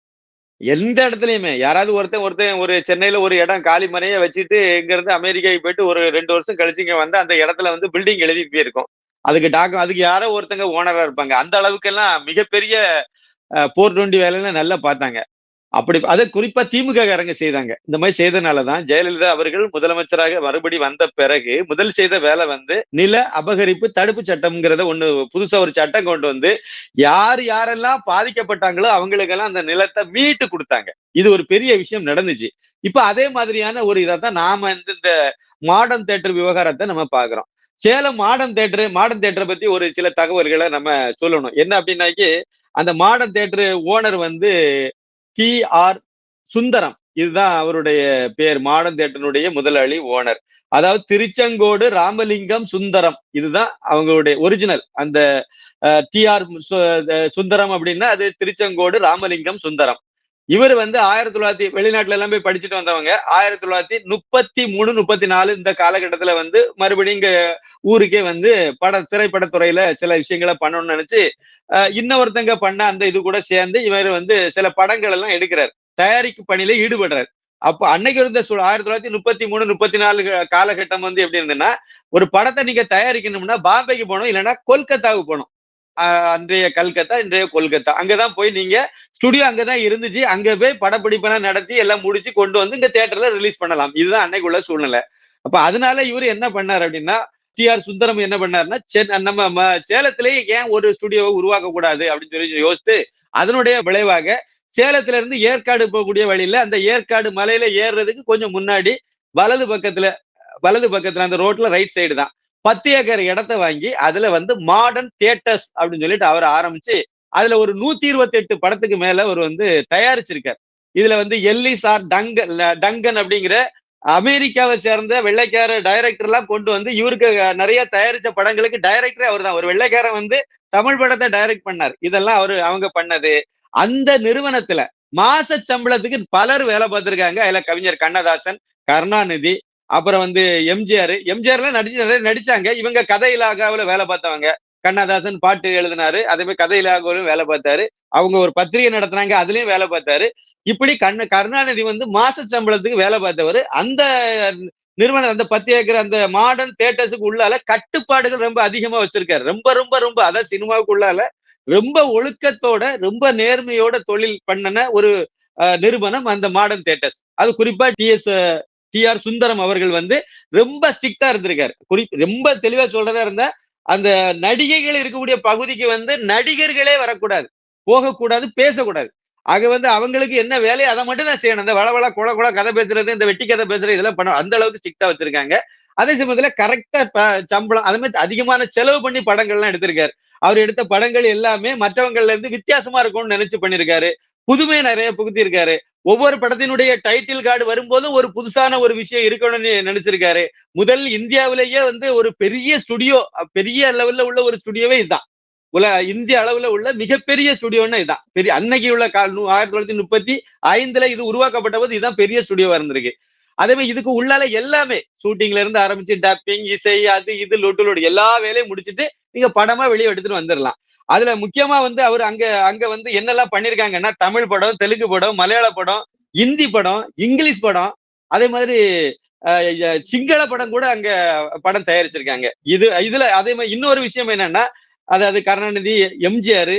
எந்த இடத்துலயுமே யாராவது ஒருத்தன் ஒரு சென்னையில ஒரு இடம் காலி மனைய வச்சுட்டு இங்க இருந்து அமெரிக்காவுக்கு போயிட்டு ஒரு 2 வருஷம் கழிச்சு இங்க அந்த இடத்துல பில்டிங் எழுதிட்டு போயிருக்கும். அதுக்கு யாரோ ஒருத்தங்க ஓனரா இருப்பாங்க. அந்த அளவுக்கு எல்லாம் மிகப்பெரிய 420 வேலைன்னு நல்லா பார்த்தாங்க. அப்படி அத குறிப்பா திமுக காரங்க செய்தாங்க. இந்த மாதிரி செய்தனாலதான் ஜெயலலிதா அவர்கள் முதலமைச்சராக மறுபடி வந்த பிறகு முதல் செய்த வேலை நில அபகரிப்பு தடுப்பு சட்டம்ங்கிறத ஒண்ணு புதுசா ஒரு சட்டம் கொண்டு யாரெல்லாம் பாதிக்கப்பட்டாங்களோ அவங்களுக்கெல்லாம் அந்த நிலத்தை மீட்டு கொடுத்தாங்க. இது ஒரு பெரிய விஷயம் நடந்துச்சு. இப்ப அதே மாதிரியான ஒரு இதைத்தான் நாம இந்த மாடர்ன் தியேட்டர் விவகாரத்தை நம்ம பாக்குறோம். சேலம் மாடர்ன் தியேட்டரை பத்தி ஒரு சில தகவல்களை நம்ம சொல்லணும். என்ன அப்படின்னாக்கி அந்த modern theatre owner TR. Sundaram. இதுதான் அவருடைய பேர். மாடர்ன் தியேட்டருடைய முதலாளி ஓனர். அதாவது திருச்செங்கோடு ராமலிங்கம் சுந்தரம். இதுதான் அவங்களுடைய ஒரிஜினல். அந்த டி.ஆர். சுந்தரம் அப்படின்னா அது திருச்செங்கோடு ராமலிங்கம் சுந்தரம். இவர் 1900 வெளிநாட்டுல எல்லாம் போய் படிச்சுட்டு வந்தவங்க. 1933, 34 இந்த காலகட்டத்துல மறுபடியும் இங்க ஊருக்கே திரைப்படத்துறையில சில விஷயங்களை பண்ணணும்னு நினைச்சு இன்னொருத்தங்க பண்ண அந்த இது கூட சேர்ந்து இவர் சில படங்கள் எல்லாம் எடுக்கிறார். தயாரிப்பு பணியில ஈடுபடுறார். அப்ப அன்னைக்கு இருந்த 1933, 34 காலகட்டம் எப்படி இருந்ததுன்னா, ஒரு படத்தை நீங்க தயாரிக்கணும்னா பாம்பேக்கு போகணும், இல்லைன்னா கொல்கத்தாவுக்கு போகணும். அன்றைய கல்கத்தா, இன்றைய கொல்கத்தா. அங்கதான் போய் நீங்க ஸ்டுடியோ அங்கதான் இருந்துச்சு. அங்க போய் படப்பிடிப்பெல்லாம் நடத்தி எல்லாம் முடிச்சு கொண்டு இங்க தியேட்டர்ல ரிலீஸ் பண்ணலாம். இதுதான் அன்னைக்குள்ள சூழ்நிலை. அப்ப அதனால இவரு என்ன பண்ணாரு அப்படின்னா, டி.ஆர். சுந்தரம் என்ன பண்ணாருன்னா, நம்ம சேலத்திலேயே ஏன் ஒரு ஸ்டுடியோவை உருவாக்க கூடாது அப்படின்னு சொல்லி யோசித்து அதனுடைய விளைவாக சேலத்துல இருந்து ஏற்காடு போகக்கூடிய வழியில அந்த ஏற்காடு மலையில ஏறுறதுக்கு கொஞ்சம் முன்னாடி வலது பக்கத்துல அந்த ரோட்ல ரைட் சைடு தான் 10 ஏக்கர் இடத்தை வாங்கி அதுல மாடர்ன் தியேட்டர்ஸ் அப்படின்னு சொல்லிட்டு அவர் ஆரம்பிச்சு அதுல ஒரு 128 படத்துக்கு மேல அவர் தயாரிச்சிருக்கார். இதுல எல்லிஸ்.ஆர். டங்கன் அப்படிங்கிற அமெரிக்காவை சேர்ந்த வெள்ளைக்கார டைரக்டர் எல்லாம் கொண்டு இவருக்கு நிறைய தயாரிச்ச படங்களுக்கு டைரக்டரே அவர் தான். ஒரு வெள்ளைக்காரன் தமிழ் படத்தை டைரக்ட் பண்ணார். இதெல்லாம் அவங்க பண்ணது. அந்த நிறுவனத்துல மாச சம்பளத்துக்கு பலர் வேலை பார்த்திருக்காங்க. அதுல கவிஞர் கண்ணதாசன், கருணாநிதி, அப்புறம் எம்ஜிஆர் எல்லாம் நடிச்சாங்க. இவங்க கதை இலாகாவுல வேலை பார்த்தவங்க. கண்ணதாசன் பாட்டு எழுதினாரு, அதே மாதிரி கதையிலாகவும் வேலை பார்த்தாரு. அவங்க ஒரு பத்திரிகை நடத்துனாங்க, அதுலயும் வேலை பார்த்தாரு. இப்படி கருணாநிதி வந்து மாச சம்பளத்துக்கு வேலை பார்த்தவரு. அந்த நிறுவனம், அந்த 10 ஏக்கர் அந்த மாடர்ன் தியேட்டர்ஸுக்கு உள்ளால கட்டுப்பாடுகள் ரொம்ப அதிகமா வச்சிருக்காரு. ரொம்ப ரொம்ப ரொம்ப அதான் சினிமாவுக்கு உள்ளால ரொம்ப ஒழுக்கத்தோட, ரொம்ப நேர்மையோட தொழில் பண்ணுன ஒரு நிறுவனம் அந்த மாடர்ன் தியேட்டர்ஸ். அது குறிப்பா டி.ஆர். சுந்தரம் அவர்கள் வந்து ரொம்ப ஸ்ட்ரிக்ட்டா இருந்திருக்காரு. ரொம்ப தெளிவா சொல்றதா இருந்தா, அந்த நடிகைகள் இருக்கக்கூடிய பகுதிக்கு வந்து நடிகர்களே வரக்கூடாது, போகக்கூடாது, பேசக்கூடாது. ஆக வந்து அவங்களுக்கு என்ன வேலையோ அதை மட்டும் தான் செய்யணும். இந்த வளவள கொல கொல கதை பேசுறது, இந்த வெட்டி கதை பேசுறது இதெல்லாம் பண்ண அந்த அளவுக்கு ஸ்ட்ரிக்ட்டா வச்சிருக்காங்க. அதே சமயத்துல கரெக்ட்டா சம்பளம், அது மாதிரி அதிகமான செலவு பண்ணி படங்கள்லாம் எடுத்திருக்காரு. அவர் எடுத்த படங்கள் எல்லாமே மற்றவங்கள்ல இருந்து வித்தியாசமா இருக்கும்னு நினைச்சு பண்ணியிருக்காரு. புதுமையை நிறைய புகுத்தியிருக்காரு. ஒவ்வொரு படத்தினுடைய டைட்டில் கார்டு வரும்போதும் ஒரு புதுசான ஒரு விஷயம் இருக்கணும்னு நினைச்சிருக்காரு. முதல் இந்தியாவிலேயே வந்து ஒரு பெரிய ஸ்டுடியோ, பெரிய லெவல்ல உள்ள ஒரு ஸ்டுடியோவே இதுதான். இந்திய அளவுல உள்ள மிகப்பெரிய ஸ்டுடியோன்னா இதுதான். பெரிய அன்னைக்கு உள்ள 1935 இது உருவாக்கப்பட்ட போது இதுதான் பெரிய ஸ்டுடியோவா இருந்திருக்கு. அதே மாதிரி இதுக்கு உள்ளால எல்லாமே ஷூட்டிங்ல இருந்து ஆரம்பிச்சு டப்பிங், இசை, அது இது லொட்டு லொட்டு எல்லா வேலையும் முடிச்சிட்டு நீங்க படமா வெளியே எடுத்துட்டு வந்துடலாம். அதுல முக்கியமா வந்து அவர் அங்க அங்க வந்து என்னெல்லாம் பண்ணிருக்காங்கன்னா, தமிழ் படம், தெலுங்கு படம், மலையாள படம், இந்தி படம், இங்கிலீஷ் படம், அதே மாதிரி சிங்கள படம் கூட அங்க படம் தயாரிச்சிருக்காங்க. இதுல அதே மாதிரி இன்னொரு விஷயம் என்னன்னா, அதாவது கருணாநிதி, எம்ஜிஆர்,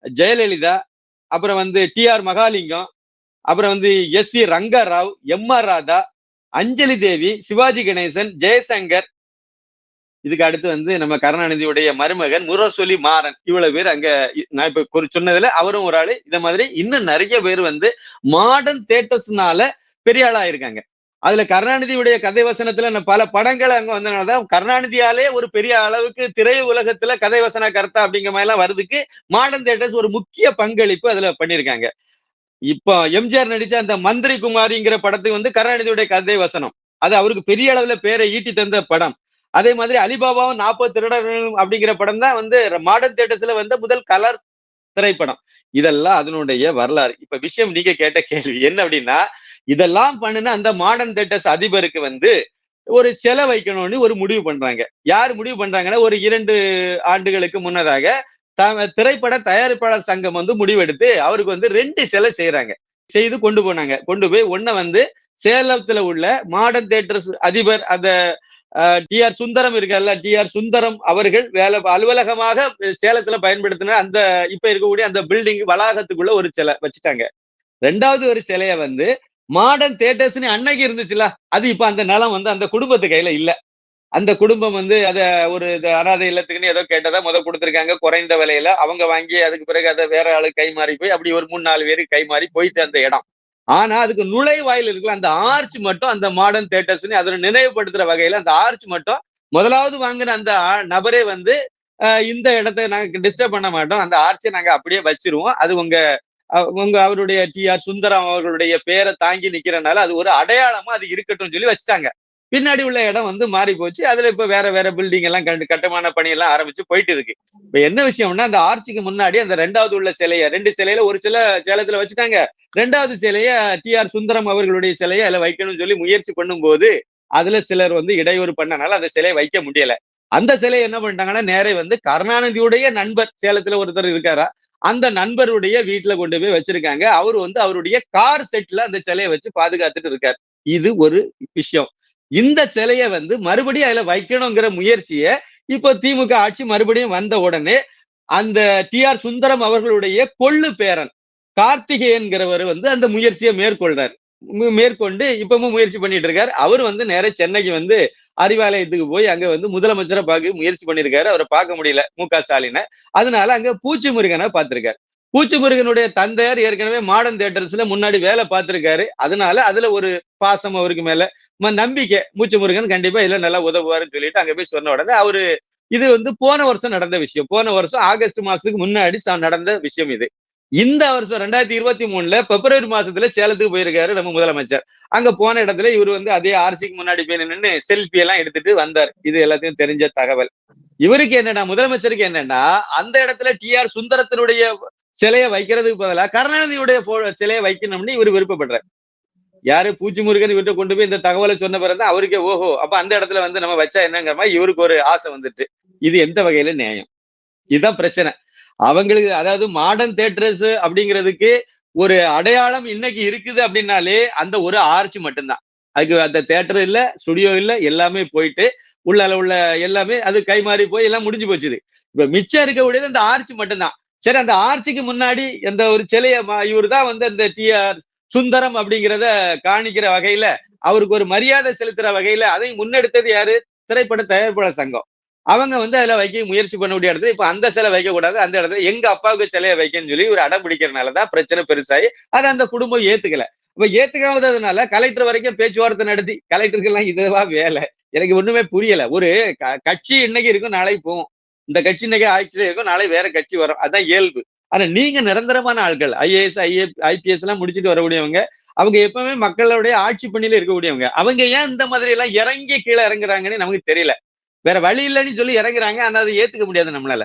ஜெயலலிதா, அப்புறம் வந்து டி.ஆர். மகாலிங்கம், அப்புறம் வந்து எஸ்.வி. ரங்கராவ், எம்.ஆர். ராதா, அஞ்சலி தேவி, சிவாஜி கணேசன், ஜெயசங்கர், இதுக்கு அடுத்து வந்து நம்ம கருணாநிதியுடைய மருமகன் முரசொலி மாறன், இவ்வளவு பேர் அங்க நான் இப்ப சொன்னதுல அவரும் ஒரு ஆளு. இந்த மாதிரி இன்னும் நிறைய பேர் வந்து மாடர்ன் தியேட்டர்ஸ்னால பெரிய ஆளா இருக்காங்க. அதுல கருணாநிதியுடைய கதை வசனத்துல பல படங்கள் அங்க வந்தனாலதான் கருணாநிதியாலே ஒரு பெரிய அளவுக்கு திரை உலகத்துல கதை வசன கர்த்தா அப்படிங்கிற மாதிரி எல்லாம் வர்றதுக்கு மாடர்ன் தியேட்டர்ஸ் ஒரு முக்கிய பங்களிப்பு அதுல பண்ணிருக்காங்க. இப்போ எம்ஜிஆர் நடிச்ச அந்த மந்திரி குமாரிங்கிற படத்துக்கு வந்து கருணாநிதியுடைய கதை வசனம். அது அவருக்கு பெரிய அளவுல பேரை ஈட்டி தந்த படம். அதே மாதிரி அலிபாபாவும் 40 திருடர்களும் அப்படிங்கிற படம் தான் வந்து மாடர்ன் தியேட்டர்ஸ்ல வந்த முதல் கலர் திரைப்படம். இதெல்லாம் அதனுடைய வரலாறு. இப்ப விஷயம் நீங்க கேட்ட கேள்வி என்ன அப்படின்னா, இதெல்லாம் பண்ணுன அந்த மாடர்ன் தியேட்டர்ஸ் அதிபருக்கு வந்து ஒரு சிலை வைக்கணும்னு ஒரு முடிவு பண்றாங்க. யார் முடிவு பண்றாங்கன்னா, ஒரு 2 ஆண்டுகளுக்கு முன்னதாக திரைப்பட தயாரிப்பாளர் சங்கம் வந்து முடிவெடுத்து அவருக்கு வந்து 2 சிலை செய்யறாங்க. செய்து கொண்டு போனாங்க. கொண்டு போய் ஒண்ண வந்து சேலத்துல உள்ள மாடர்ன் தியேட்டர்ஸ் அதிபர் அந்த டி.ஆர். சுந்தரம் இருக்கார்ல, டி.ஆர். சுந்தரம் அவர்கள் அலுவலகமாக சேலத்துல பயன்படுத்தின அந்த இப்ப இருக்கக்கூடிய அந்த பில்டிங் வளாகத்துக்குள்ள ஒரு சிலை வச்சுட்டாங்க. 2வது ஒரு சிலைய வந்து மாடர்ன் தியேட்டர்ஸ்னு அன்னைக்கு இருந்துச்சுல, அது இப்ப அந்த நிலம் வந்து அந்த குடும்பத்து கையில இல்ல. அந்த குடும்பம் வந்து அத ஒரு அனாதை இல்லத்துக்குன்னு ஏதோ கேட்டதா கொடுத்திருக்காங்க குறைந்த விலையில. அவங்க வாங்கி அதுக்கு பிறகு அதை வேற ஆளு கை மாறி போய் அப்படி ஒரு 3, 4 பேருக்கு கை மாறி போயிட்டு அந்த இடம். ஆனா அதுக்கு நுழைவாயில் இருக்குல்ல, அந்த ஆர்ச் மட்டும் அந்த மாடர்ன் தியேட்டர்ஸ்னு அதனை நினைவுபடுத்துற வகையில அந்த ஆர்ச் மட்டும் முதலாவது வாங்கின அந்த நபரே வந்து இந்த இடத்தை நாங்க டிஸ்டர்ப் பண்ண மாட்டோம், அந்த ஆர்ச்சை நாங்க அப்படியே வச்சிருவோம், அது உங்க அவருடைய டி.ஆர். சுந்தரம் அவர்களுடைய பேரை தாங்கி நிக்கிறனால அது ஒரு அடையாளமா அது இருக்கட்டும் சொல்லி வச்சுட்டாங்க. பின்னாடி உள்ள இடம் வந்து மாறி போச்சு. அதுல இப்ப வேற வேற பில்டிங் எல்லாம் கட்டுமான பணி எல்லாம் ஆரம்பிச்சு போயிட்டு இருக்கு. இப்ப என்ன விஷயம்னா, அந்த ஆர்ச்சுக்கு முன்னாடி அந்த 2வது உள்ள சிலைய 2 சிலையில ஒரு சிலை சேலத்துல வச்சுட்டாங்க. 2வது சிலைய டி.ஆர். சுந்தரம் அவர்களுடைய சிலைய அதுல வைக்கணும்னு சொல்லி முயற்சி பண்ணும்போது அதுல சிலர் வந்து இடையூறு பண்ணனால அந்த சிலையை வைக்க முடியல. அந்த சிலையை என்ன பண்ணிட்டாங்கன்னா, நேரே வந்து கருணாநிதியுடைய நண்பர் சேலத்துல ஒருத்தர் இருக்காரா, அந்த நண்பருடைய வீட்டுல கொண்டு போய் வச்சிருக்காங்க. அவரு வந்து அவருடைய கார் செட்ல அந்த சிலையை வச்சு பாதுகாத்துட்டு இருக்காரு. இது ஒரு விஷயம். இந்த சிலைய வந்து மறுபடியும் அதுல வைக்கணுங்கிற முயற்சிய இப்போ திமுக ஆட்சி மறுபடியும் வந்த உடனே அந்த டி.ஆர். சுந்தரம் அவர்களுடைய கொள்ளு பேரன் கார்த்திகேயன்கிறவர் வந்து அந்த முயற்சியை மேற்கொள்றாரு. மேற்கொண்டு இப்பவும் முயற்சி பண்ணிட்டு இருக்காரு. அவர் வந்து நேர சென்னைக்கு வந்து அறிவாலயத்துக்கு போய் அங்க வந்து முதலமைச்சரை பார்க்க முயற்சி பண்ணிருக்காரு. அவரை பார்க்க முடியல மு.க. ஸ்டாலினை. அதனால அங்க பூச்சி முருகனை பார்த்திருக்காரு. பூச்சி முருகனுடைய தந்தையார் ஏற்கனவே மாடர்ன் தியேட்டர்ஸ்ல முன்னாடி வேலை பார்த்திருக்காரு. அதனால அதுல ஒரு பாசம் அவருக்கு மேல நம்பிக்கை, பூச்சி முருகன் கண்டிப்பா இதுல நல்லா உதவுவாருன்னு சொல்லிட்டு அங்க போய் சொன்ன உடனே அவரு இது வந்து போன வருஷம் நடந்த விஷயம். போன வருஷம் ஆகஸ்ட் மாசத்துக்கு முன்னாடி நடந்த விஷயம் இது. இந்த வருஷம் 2023 பிப்ரவரி மாசத்துல சேலத்துக்கு போயிருக்காரு நம்ம முதலமைச்சர். அங்க போன இடத்துல இவர் வந்து அதே ஆர்ச்சிக்கு முன்னாடி போய் நின்று செல்ஃபி எல்லாம் எடுத்துட்டு வந்தார். இது எல்லாத்தையும் தெரிஞ்ச தகவல். இவருக்கு என்னன்னா, முதலமைச்சருக்கு என்னன்னா, அந்த இடத்துல டி.ஆர். சுந்தரத்தினுடைய சிலையை வைக்கிறதுக்கு பதிலா கருணாநிதியுடைய சிலையை வைக்கணும்னு இவர் விருப்பப்படுறார். யாரு பூச்சி முருகன் இவர்கிட்ட கொண்டு போய் இந்த தகவலை சொன்ன பிறகு அவருக்கே ஓஹோ அப்ப அந்த இடத்துல வந்து நம்ம வச்சா என்னங்கிற மாதிரி இவருக்கு ஒரு ஆசை வந்துட்டு. இது எந்த வகையில நியாயம்? இதுதான் பிரச்சனை. அவங்களுக்கு அதாவது மாடர்ன் தியேட்டர்ஸ் அப்படிங்கிறதுக்கு ஒரு அடையாளம் இன்னைக்கு இருக்குது அப்படின்னாலே அந்த ஒரு ஆர்ச் மட்டும்தான். அதுக்கு அந்த தியேட்டர் இல்ல, ஸ்டுடியோ இல்ல, எல்லாமே போயிட்டு உள்ளால உள்ள எல்லாமே அது கை மாறி போய் எல்லாம் முடிஞ்சு போச்சுது. இப்ப மிச்சம் இருக்கக்கூடியது அந்த ஆர்ச் மட்டும்தான். சரி, அந்த ஆர்ச்சுக்கு முன்னாடி அந்த ஒரு சிலைய இவரு தான் வந்து அந்த டி.ஆர். சுந்தரம் அப்படிங்கிறத காணிக்கிற வகையில அவருக்கு ஒரு மரியாதை செலுத்துற வகையில அதை முன்னெடுத்தது யாரு? திரைப்பட தயாரிப்பாளர் சங்கம். அவங்க வந்து அதுல வைக்க முயற்சி பண்ணக்கூடிய இடத்துல இப்ப அந்த சிலை வைக்க கூடாது, அந்த இடத்துல எங்க அப்பாவுக்கு சிலையை வைக்கன்னு சொல்லி ஒரு அடம் பிடிக்கிறதுனாலதான் பிரச்சனை பெருசாயி அதை அந்த குடும்பம் ஏத்துக்கல. இப்ப ஏத்துக்காததுனால கலெக்டர் வரைக்கும் பேச்சுவார்த்தை நடத்தி, கலெக்டருக்கு எல்லாம் இதுவா வேலை? எனக்கு ஒண்ணுமே புரியல. ஒரு கட்சி இன்னைக்கு இருக்கும், நாளைக்கு போகும். இந்த கட்சி இன்னைக்கு ஆட்சியில இருக்கும், நாளை வேற கட்சி வரும். அதான் இயல்பு. ஆனா நீங்க நிரந்தரமான ஆட்கள், ஐஏஎஸ் ஐபிஎஸ் எல்லாம் முடிச்சுட்டு வரக்கூடியவங்க, அவங்க எப்பவுமே மக்களுடைய ஆட்சி பணியில இருக்கக்கூடியவங்க. அவங்க ஏன் இந்த மாதிரி எல்லாம் இறங்கி கீழே இறங்குறாங்கன்னு நமக்கு தெரியல. வேற வழி இல்லைன்னு சொல்லி இறங்குறாங்க. ஆனா அதை ஏத்துக்க முடியாது நம்மளால.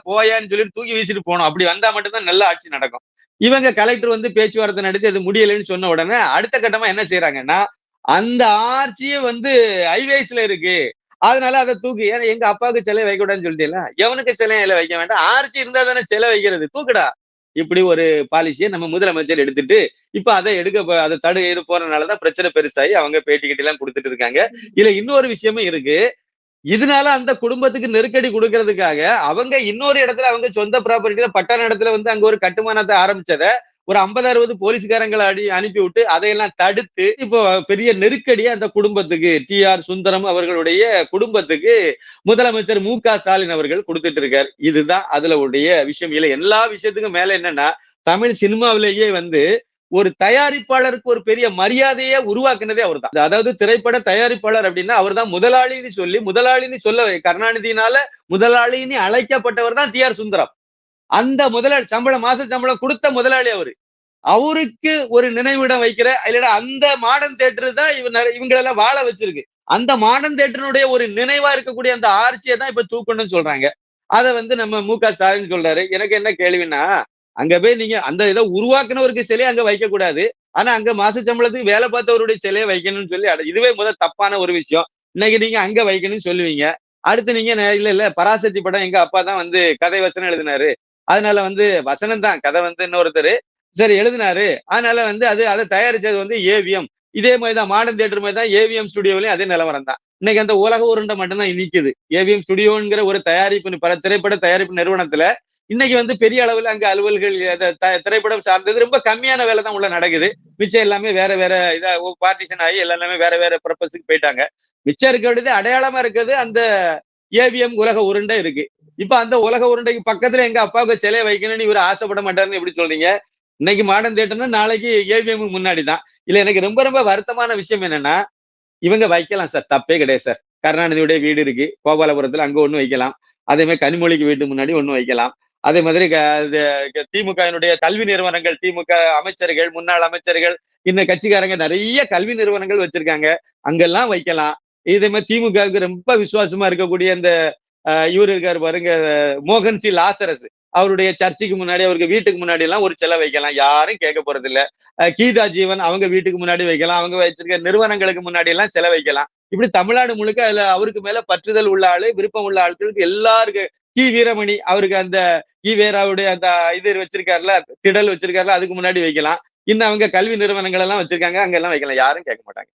போயான்னு சொல்லிட்டு தூக்கி வீசிட்டு போனோம். அப்படி வந்தா மட்டும்தான் நல்ல ஆட்சி நடக்கும். இவங்க கலெக்டர் வந்து பேச்சுவார்த்தை நடத்தி அது முடியலைன்னு சொன்ன உடனே அடுத்த கட்டமா என்ன செய்யறாங்கன்னா, அந்த ஆட்சியே வந்து ஹைவேஸ்ல இருக்கு, அதனால அதை தூக்கி, ஏன்னா எங்க அப்பாவுக்கு சிலை வைக்க கூடாதுன்னு சொல்லிட்டீங்களா, எவனுக்கு சிலை வைக்க வேண்டாம், ஆட்சி இருந்தா தானே சிலை வைக்கிறது, தூக்குடா. இப்படி ஒரு பாலிசியை நம்ம முதலமைச்சர் எடுத்துட்டு இப்ப அதை அதை இது போறதுனாலதான் பிரச்சனை பெருசாகி அவங்க பேட்டி கிட்டி எல்லாம் கொடுத்துட்டு இருக்காங்க. இதுல இன்னொரு விஷயமும் இருக்கு. இதனால அந்த குடும்பத்துக்கு நெருக்கடி கொடுக்கறதுக்காக அவங்க இன்னொரு இடத்துல அவங்க சொந்த ப்ராப்பர்ட்டியில பட்டான இடத்துல வந்து அங்க ஒரு கட்டுமானத்தை ஆரம்பிச்சத ஒரு 50-60 போலீஸ்காரங்களை அனுப்பி விட்டு அதையெல்லாம் தடுத்து இப்போ பெரிய நெருக்கடியா அந்த குடும்பத்துக்கு, டி.ஆர். சுந்தரம் அவர்களுடைய குடும்பத்துக்கு முதலமைச்சர் மு.க.ஸ்டாலின் அவர்கள் கொடுத்துட்டு இருக்காரு. இதுதான் அதுல உடைய விஷயம். இல்ல எல்லா விஷயத்துக்கும் மேல என்னன்னா, தமிழ் சினிமாவிலேயே வந்து ஒரு தயாரிப்பாளருக்கு ஒரு பெரிய மரியாதையை உருவாக்குனதே அவர் தான். அதாவது திரைப்பட தயாரிப்பாளர் அப்படின்னா அவர் தான் முதலாளின்னு சொல்ல கருணாநிதியினால முதலாளின்னு அழைக்கப்பட்டவர் தான் டி.ஆர். சுந்தரம். அந்த முதலாளி மாச சம்பளம் கொடுத்த முதலாளி அவரு. அவருக்கு ஒரு நினைவிடம் வைக்கிற, இல்லடா அந்த மாடர்ன் தியேட்டர் தான் இவங்களெல்லாம் வாழ வச்சிருக்கு. அந்த மாடர்ன் தியேட்டருடைய ஒரு நினைவா இருக்கக்கூடிய அந்த ஆர்ச்சியை தான் இப்ப தூக்கணும்னு சொல்றாங்க. அதை வந்து நம்ம மு.க.ஸ்டாலின் சொல்றாரு. எனக்கு என்ன கேள்வின்னா, அங்க போய் நீங்க அந்த இதை உருவாக்குனவருக்கு சிலையை அங்க வைக்க கூடாது, ஆனா அங்க மாச சம்பளத்துக்கு வேலை பார்த்தவருடைய சிலையை வைக்கணும்னு சொல்லி இதுவே முதல் தப்பான ஒரு விஷயம். இன்னைக்கு நீங்க அங்க வைக்கணும்னு சொல்லுவீங்க. அடுத்து நீங்க இல்ல பராசக்தி படம் எங்க அப்பா தான் வந்து கதை வசனம் எழுதினாரு, அதனால வந்து வசனம் தான், கதை வந்து இன்னொருத்தர் சரி எழுதினாரு, அதனால வந்து அதை தயாரிச்சது வந்து ஏவிஎம். இதே மாதிரிதான் மாடர்ன் தியேட்டர் மாதிரி தான் ஏவிஎம் ஸ்டுடியோவிலையும் அதே நிலவரம் தான். இன்னைக்கு அந்த உலக உருண்டை மட்டும்தான் நிக்குது. ஏவிஎம் ஸ்டுடியோங்கிற ஒரு தயாரிப்பு பல திரைப்பட தயாரிப்பு நிறுவனத்துல இன்னைக்கு வந்து பெரிய அளவுல அங்க அலுவல்கள் திரைப்படம் சார்ந்தது ரொம்ப கம்மியான வேலை தான் உள்ள நடக்குது. மிச்சம் எல்லாமே வேற வேற இதா பார்ட்டிஷன் ஆகி எல்லாமே வேற வேற பர்பஸுக்கு போயிட்டாங்க. மிச்சம் இருக்க வேண்டியது அடையாளமா இருக்கிறது அந்த ஏவிஎம் உலக உருண்டை இருக்கு. இப்ப அந்த உலக உருண்டைக்கு பக்கத்துல எங்க அப்பாவுக்கு சிலையை வைக்கணும்னு இவர் ஆசைப்பட மாட்டாருன்னு எப்படி சொல்றீங்க? இன்னைக்கு மாடர்ன் தியேட்டர்னா நாளைக்கு ஏவிஎம் முன்னாடி தான். இல்ல எனக்கு ரொம்ப ரொம்ப வருத்தமான விஷயம் என்னன்னா, இவங்க வைக்கலாம் சார், தப்பே கிடையாது சார். கருணாநிதியுடைய வீடு இருக்கு கோபாலபுரத்துல, அங்க ஒண்ணு வைக்கலாம். அதே மாதிரி கனிமொழிக்கு வீட்டு முன்னாடி ஒண்ணு வைக்கலாம். அதே மாதிரி திமுகவினுடைய கல்வி நிறுவனங்கள், திமுக அமைச்சர்கள், முன்னாள் அமைச்சர்கள், இந்த கட்சிக்காரங்க நிறைய கல்வி நிறுவனங்கள் வச்சிருக்காங்க, அங்கெல்லாம் வைக்கலாம். இதே மாதிரி திமுகவுக்கு ரொம்ப விசுவாசமா இருக்கக்கூடிய அந்த இவர் இருக்காரு பாருங்க, மோகன் சி லாசரஸ், அவருடைய சர்ச்சுக்கு முன்னாடி அவருக்கு வீட்டுக்கு முன்னாடி எல்லாம் ஒரு சிலை வைக்கலாம், யாரும் கேட்க போறது இல்ல. கீதா ஜீவன் அவங்க வீட்டுக்கு முன்னாடி வைக்கலாம், அவங்க வச்சிருக்க நிறுவனங்களுக்கு முன்னாடி எல்லாம் சிலை வைக்கலாம். இப்படி தமிழ்நாடு முழுக்க அதுல அவருக்கு மேல பற்றுதல் உள்ள ஆளு, விருப்பம் உள்ள ஆட்களுக்கு எல்லாருக்கு, வீரமணி அவருக்கு அந்த வீராவுடைய அந்த இது வச்சிருக்காருல, திடல் வச்சிருக்காருல, அதுக்கு முன்னாடி வைக்கலாம். இன்னும் அவங்க கல்வி நிறுவனங்கள் எல்லாம் வச்சிருக்காங்க, அங்க எல்லாம் வைக்கலாம், யாரும் கேட்க மாட்டாங்க.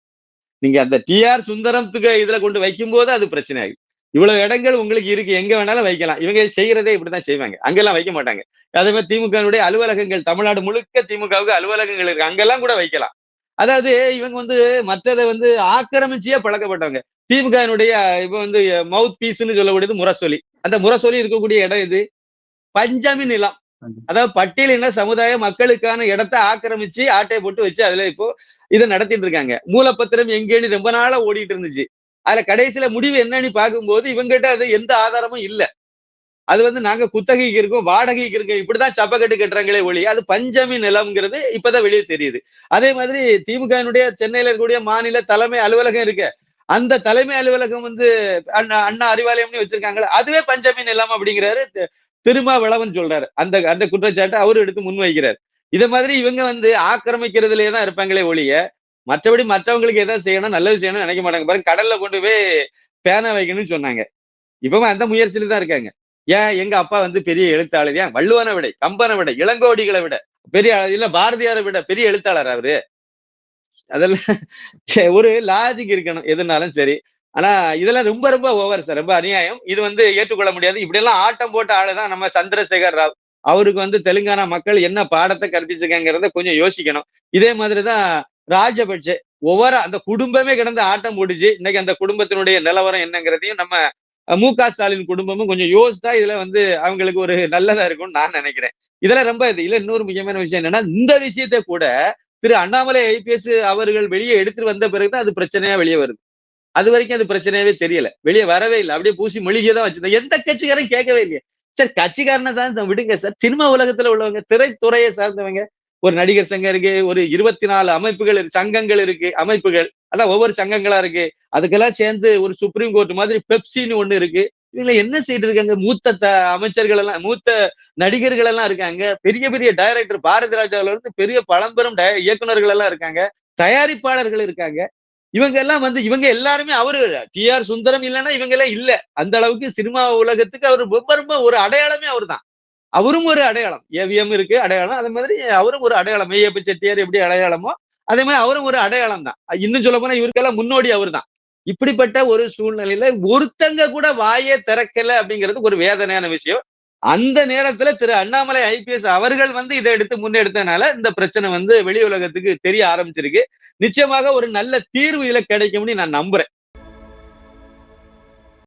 நீங்க அந்த டி.ஆர். சுந்தரத்துக்கு இதுல கொண்டு வைக்கும் போது அது பிரச்சனை ஆகும். இவ்வளவு இடங்கள் உங்களுக்கு இருக்கு, எங்க வேணாலும் வைக்கலாம். இவங்க செய்யறதே இப்படிதான் செய்வாங்க, அங்கெல்லாம் வைக்க மாட்டாங்க. அதே மாதிரி திமுகவுடைய அலுவலகங்கள், தமிழ்நாடு முழுக்க திமுகவுக்கு அலுவலகங்கள் இருக்கு, அங்கெல்லாம் கூட வைக்கலாம். அதாவது இவங்க வந்து மற்றதை வந்து ஆக்கிரமிச்சியே பழக்கப்பட்டவங்க. திமுகவினுடைய இப்ப வந்து மவுத் பீஸ்ன்னு சொல்லக்கூடியது முரசொலி. அந்த முரசொலி இருக்கக்கூடிய இடம் இது பஞ்சமி நிலம். அதாவது பட்டியலின சமுதாய மக்களுக்கான இடத்தை ஆக்கிரமிச்சு ஆட்டை போட்டு வச்சு அதுல இப்போ இதை நடத்திட்டு இருக்காங்க. மூலப்பத்திரம் எங்கேன்னு ரொம்ப நாளா ஓடிட்டு இருந்துச்சு. அதுல கடைசியில முடிவு என்னன்னு பார்க்கும்போது இவங்ககிட்ட அது எந்த ஆதாரமும் இல்ல. அது வந்து நாங்க குத்தகைக்கு இருக்கோம், வாடகைக்கு இருக்கோம், இப்படிதான் சப்பக்கட்டு கட்டுறாங்களே ஒழிய அது பஞ்சமி நிலம்ங்கிறது இப்பதான் வெளியே தெரியுது. அதே மாதிரி திமுகவினுடைய சென்னையில இருக்கக்கூடிய மாநில தலைமை அலுவலகம் இருக்கு, அந்த தலைமை அலுவலகம் வந்து அண்ணா அறிவாலயம்னு வச்சிருக்காங்களே, அதுவே பஞ்சமி நிலம் அப்படிங்கிறாரு திருமாவளவன் சொல்றாரு. அந்த அந்த குற்றச்சாட்டை அவரு எடுத்து முன்வைக்கிறார். இத மாதிரி இவங்க வந்து ஆக்கிரமிக்கிறதுலயே தான் இருப்பாங்களே ஒழிய மற்றபடி மற்றவங்களுக்கு எதாவது செய்யணும், நல்லது செய்யணும்னு நினைக்க மாட்டாங்க. பாருங்க, கடல்ல கொண்டு போய் பேனை வைக்கணும்னு சொன்னாங்க, இப்பவும் அந்த முயற்சியில தான் இருக்காங்க. ஏன் எங்க அப்பா வந்து பெரிய எழுத்தாளர், ஏன் வள்ளுவனை விட, கம்பனை விட, இளங்கோடிகளை விட பெரிய, இல்ல பாரதியாரை விட பெரிய எழுத்தாளர் அவரு. அதெல்லாம் ஒரு லாஜிக் இருக்கணும் எதுனாலும் சரி. ஆனா இதெல்லாம் ரொம்ப ரொம்ப ஓவர் சார். ரொம்ப அநியாயம். இது வந்து ஏற்றுக்கொள்ள முடியாது. இப்படியெல்லாம் ஆட்டம் போட்ட ஆளுதான் நம்ம சந்திரசேகர் ராவ். அவருக்கு வந்து தெலுங்கானா மக்கள் என்ன பாடத்தை கற்பிச்சிருக்காங்கிறத கொஞ்சம் யோசிக்கணும். இதே மாதிரி தான் ராஜபக்சே. ஒவ்வொரு அந்த குடும்பமே கிடந்து ஆட்டம் போட்டுச்சு. இன்னைக்கு அந்த குடும்பத்தினுடைய நிலவரம் என்னங்கிறதையும் நம்ம மு.க. ஸ்டாலின் குடும்பமும் கொஞ்சம் யோசித்தா இதுல வந்து அவங்களுக்கு ஒரு நல்லதா இருக்கும்னு நான் நினைக்கிறேன். இதெல்லாம் ரொம்ப இது. இதுல இன்னொரு முக்கியமான விஷயம் என்னன்னா, இந்த விஷயத்த கூட திரு அண்ணாமலை ஐபிஎஸ் அவர்கள் வெளியே எடுத்துட்டு வந்த பிறகுதான் அது பிரச்சனையா வெளியே வருது. அது வரைக்கும் அது பிரச்சனையாவே தெரியல. வெளியே வரவே இல்ல. அப்படியே பூசி மொழிகே தான் வச்சிருந்தோம். எந்த கட்சிக்காரரும் கேட்கவே இல்லையே. சார் கட்சிக்காரனை தான் விடுங்க சார். சினிமா உலகத்துல உள்ளவங்க, திரைத்துறையை சார்ந்தவங்க, ஒரு நடிகர் சங்கம் இருக்கு, ஒரு 24 அமைப்புகள் இருக்கு, சங்கங்கள் இருக்கு, அமைப்புகள். அதான் ஒவ்வொரு சங்கங்களா இருக்கு. அதுக்கெல்லாம் சேர்ந்து ஒரு சுப்ரீம் கோர்ட் மாதிரி பெப்சின்னு ஒண்ணு இருக்கு. இவங்க என்ன செய்துட்டு இருக்காங்க? மூத்த அமைச்சர்கள் எல்லாம், மூத்த நடிகர்கள் எல்லாம் இருக்காங்க. பெரிய பெரிய டைரக்டர் பாரதி ராஜாவில இருந்து பெரிய பழம்பெரும் இயக்குனர்கள் எல்லாம் இருக்காங்க. தயாரிப்பாளர்கள் இருக்காங்க. இவங்க எல்லாம் வந்து இவங்க எல்லாருமே அவரு டி.ஆர். சுந்தரம் இல்லைன்னா இவங்க எல்லாம் இல்ல. அந்த அளவுக்கு சினிமா உலகத்துக்கு அவரு ரொம்ப ரொம்ப ஒரு அடையாளமே அவர்தான். அவரும் ஒரு அடையாளம். ஏவிஎம் இருக்கு அடையாளம். அதே மாதிரி அவரும் ஒரு அடையாளம். மெய்யப்ப செட்டியார் எப்படி அடையாளமோ அதே மாதிரி அவரும் ஒரு அடையாளம் தான். இன்னும் சொல்ல போனா இவருக்கெல்லாம் முன்னோடி அவர்தான். இப்படிப்பட்ட ஒரு சூழ்நிலையில ஒருத்தங்க கூட வாயே திறக்கல அப்படிங்கிறது ஒரு வேதனையான விஷயம். அந்த நேரத்துல திரு அண்ணாமலை ஐபிஎஸ் அவர்கள் வந்து இதை எடுத்து முன்னெடுத்தனால இந்த பிரச்சனை வந்து வெளி உலகத்துக்கு தெரிய ஆரம்பிச்சிருக்கு. நிச்சயமாக ஒரு நல்ல தீர்வு இதுல கிடைக்கும்னு நான் நம்புறேன்.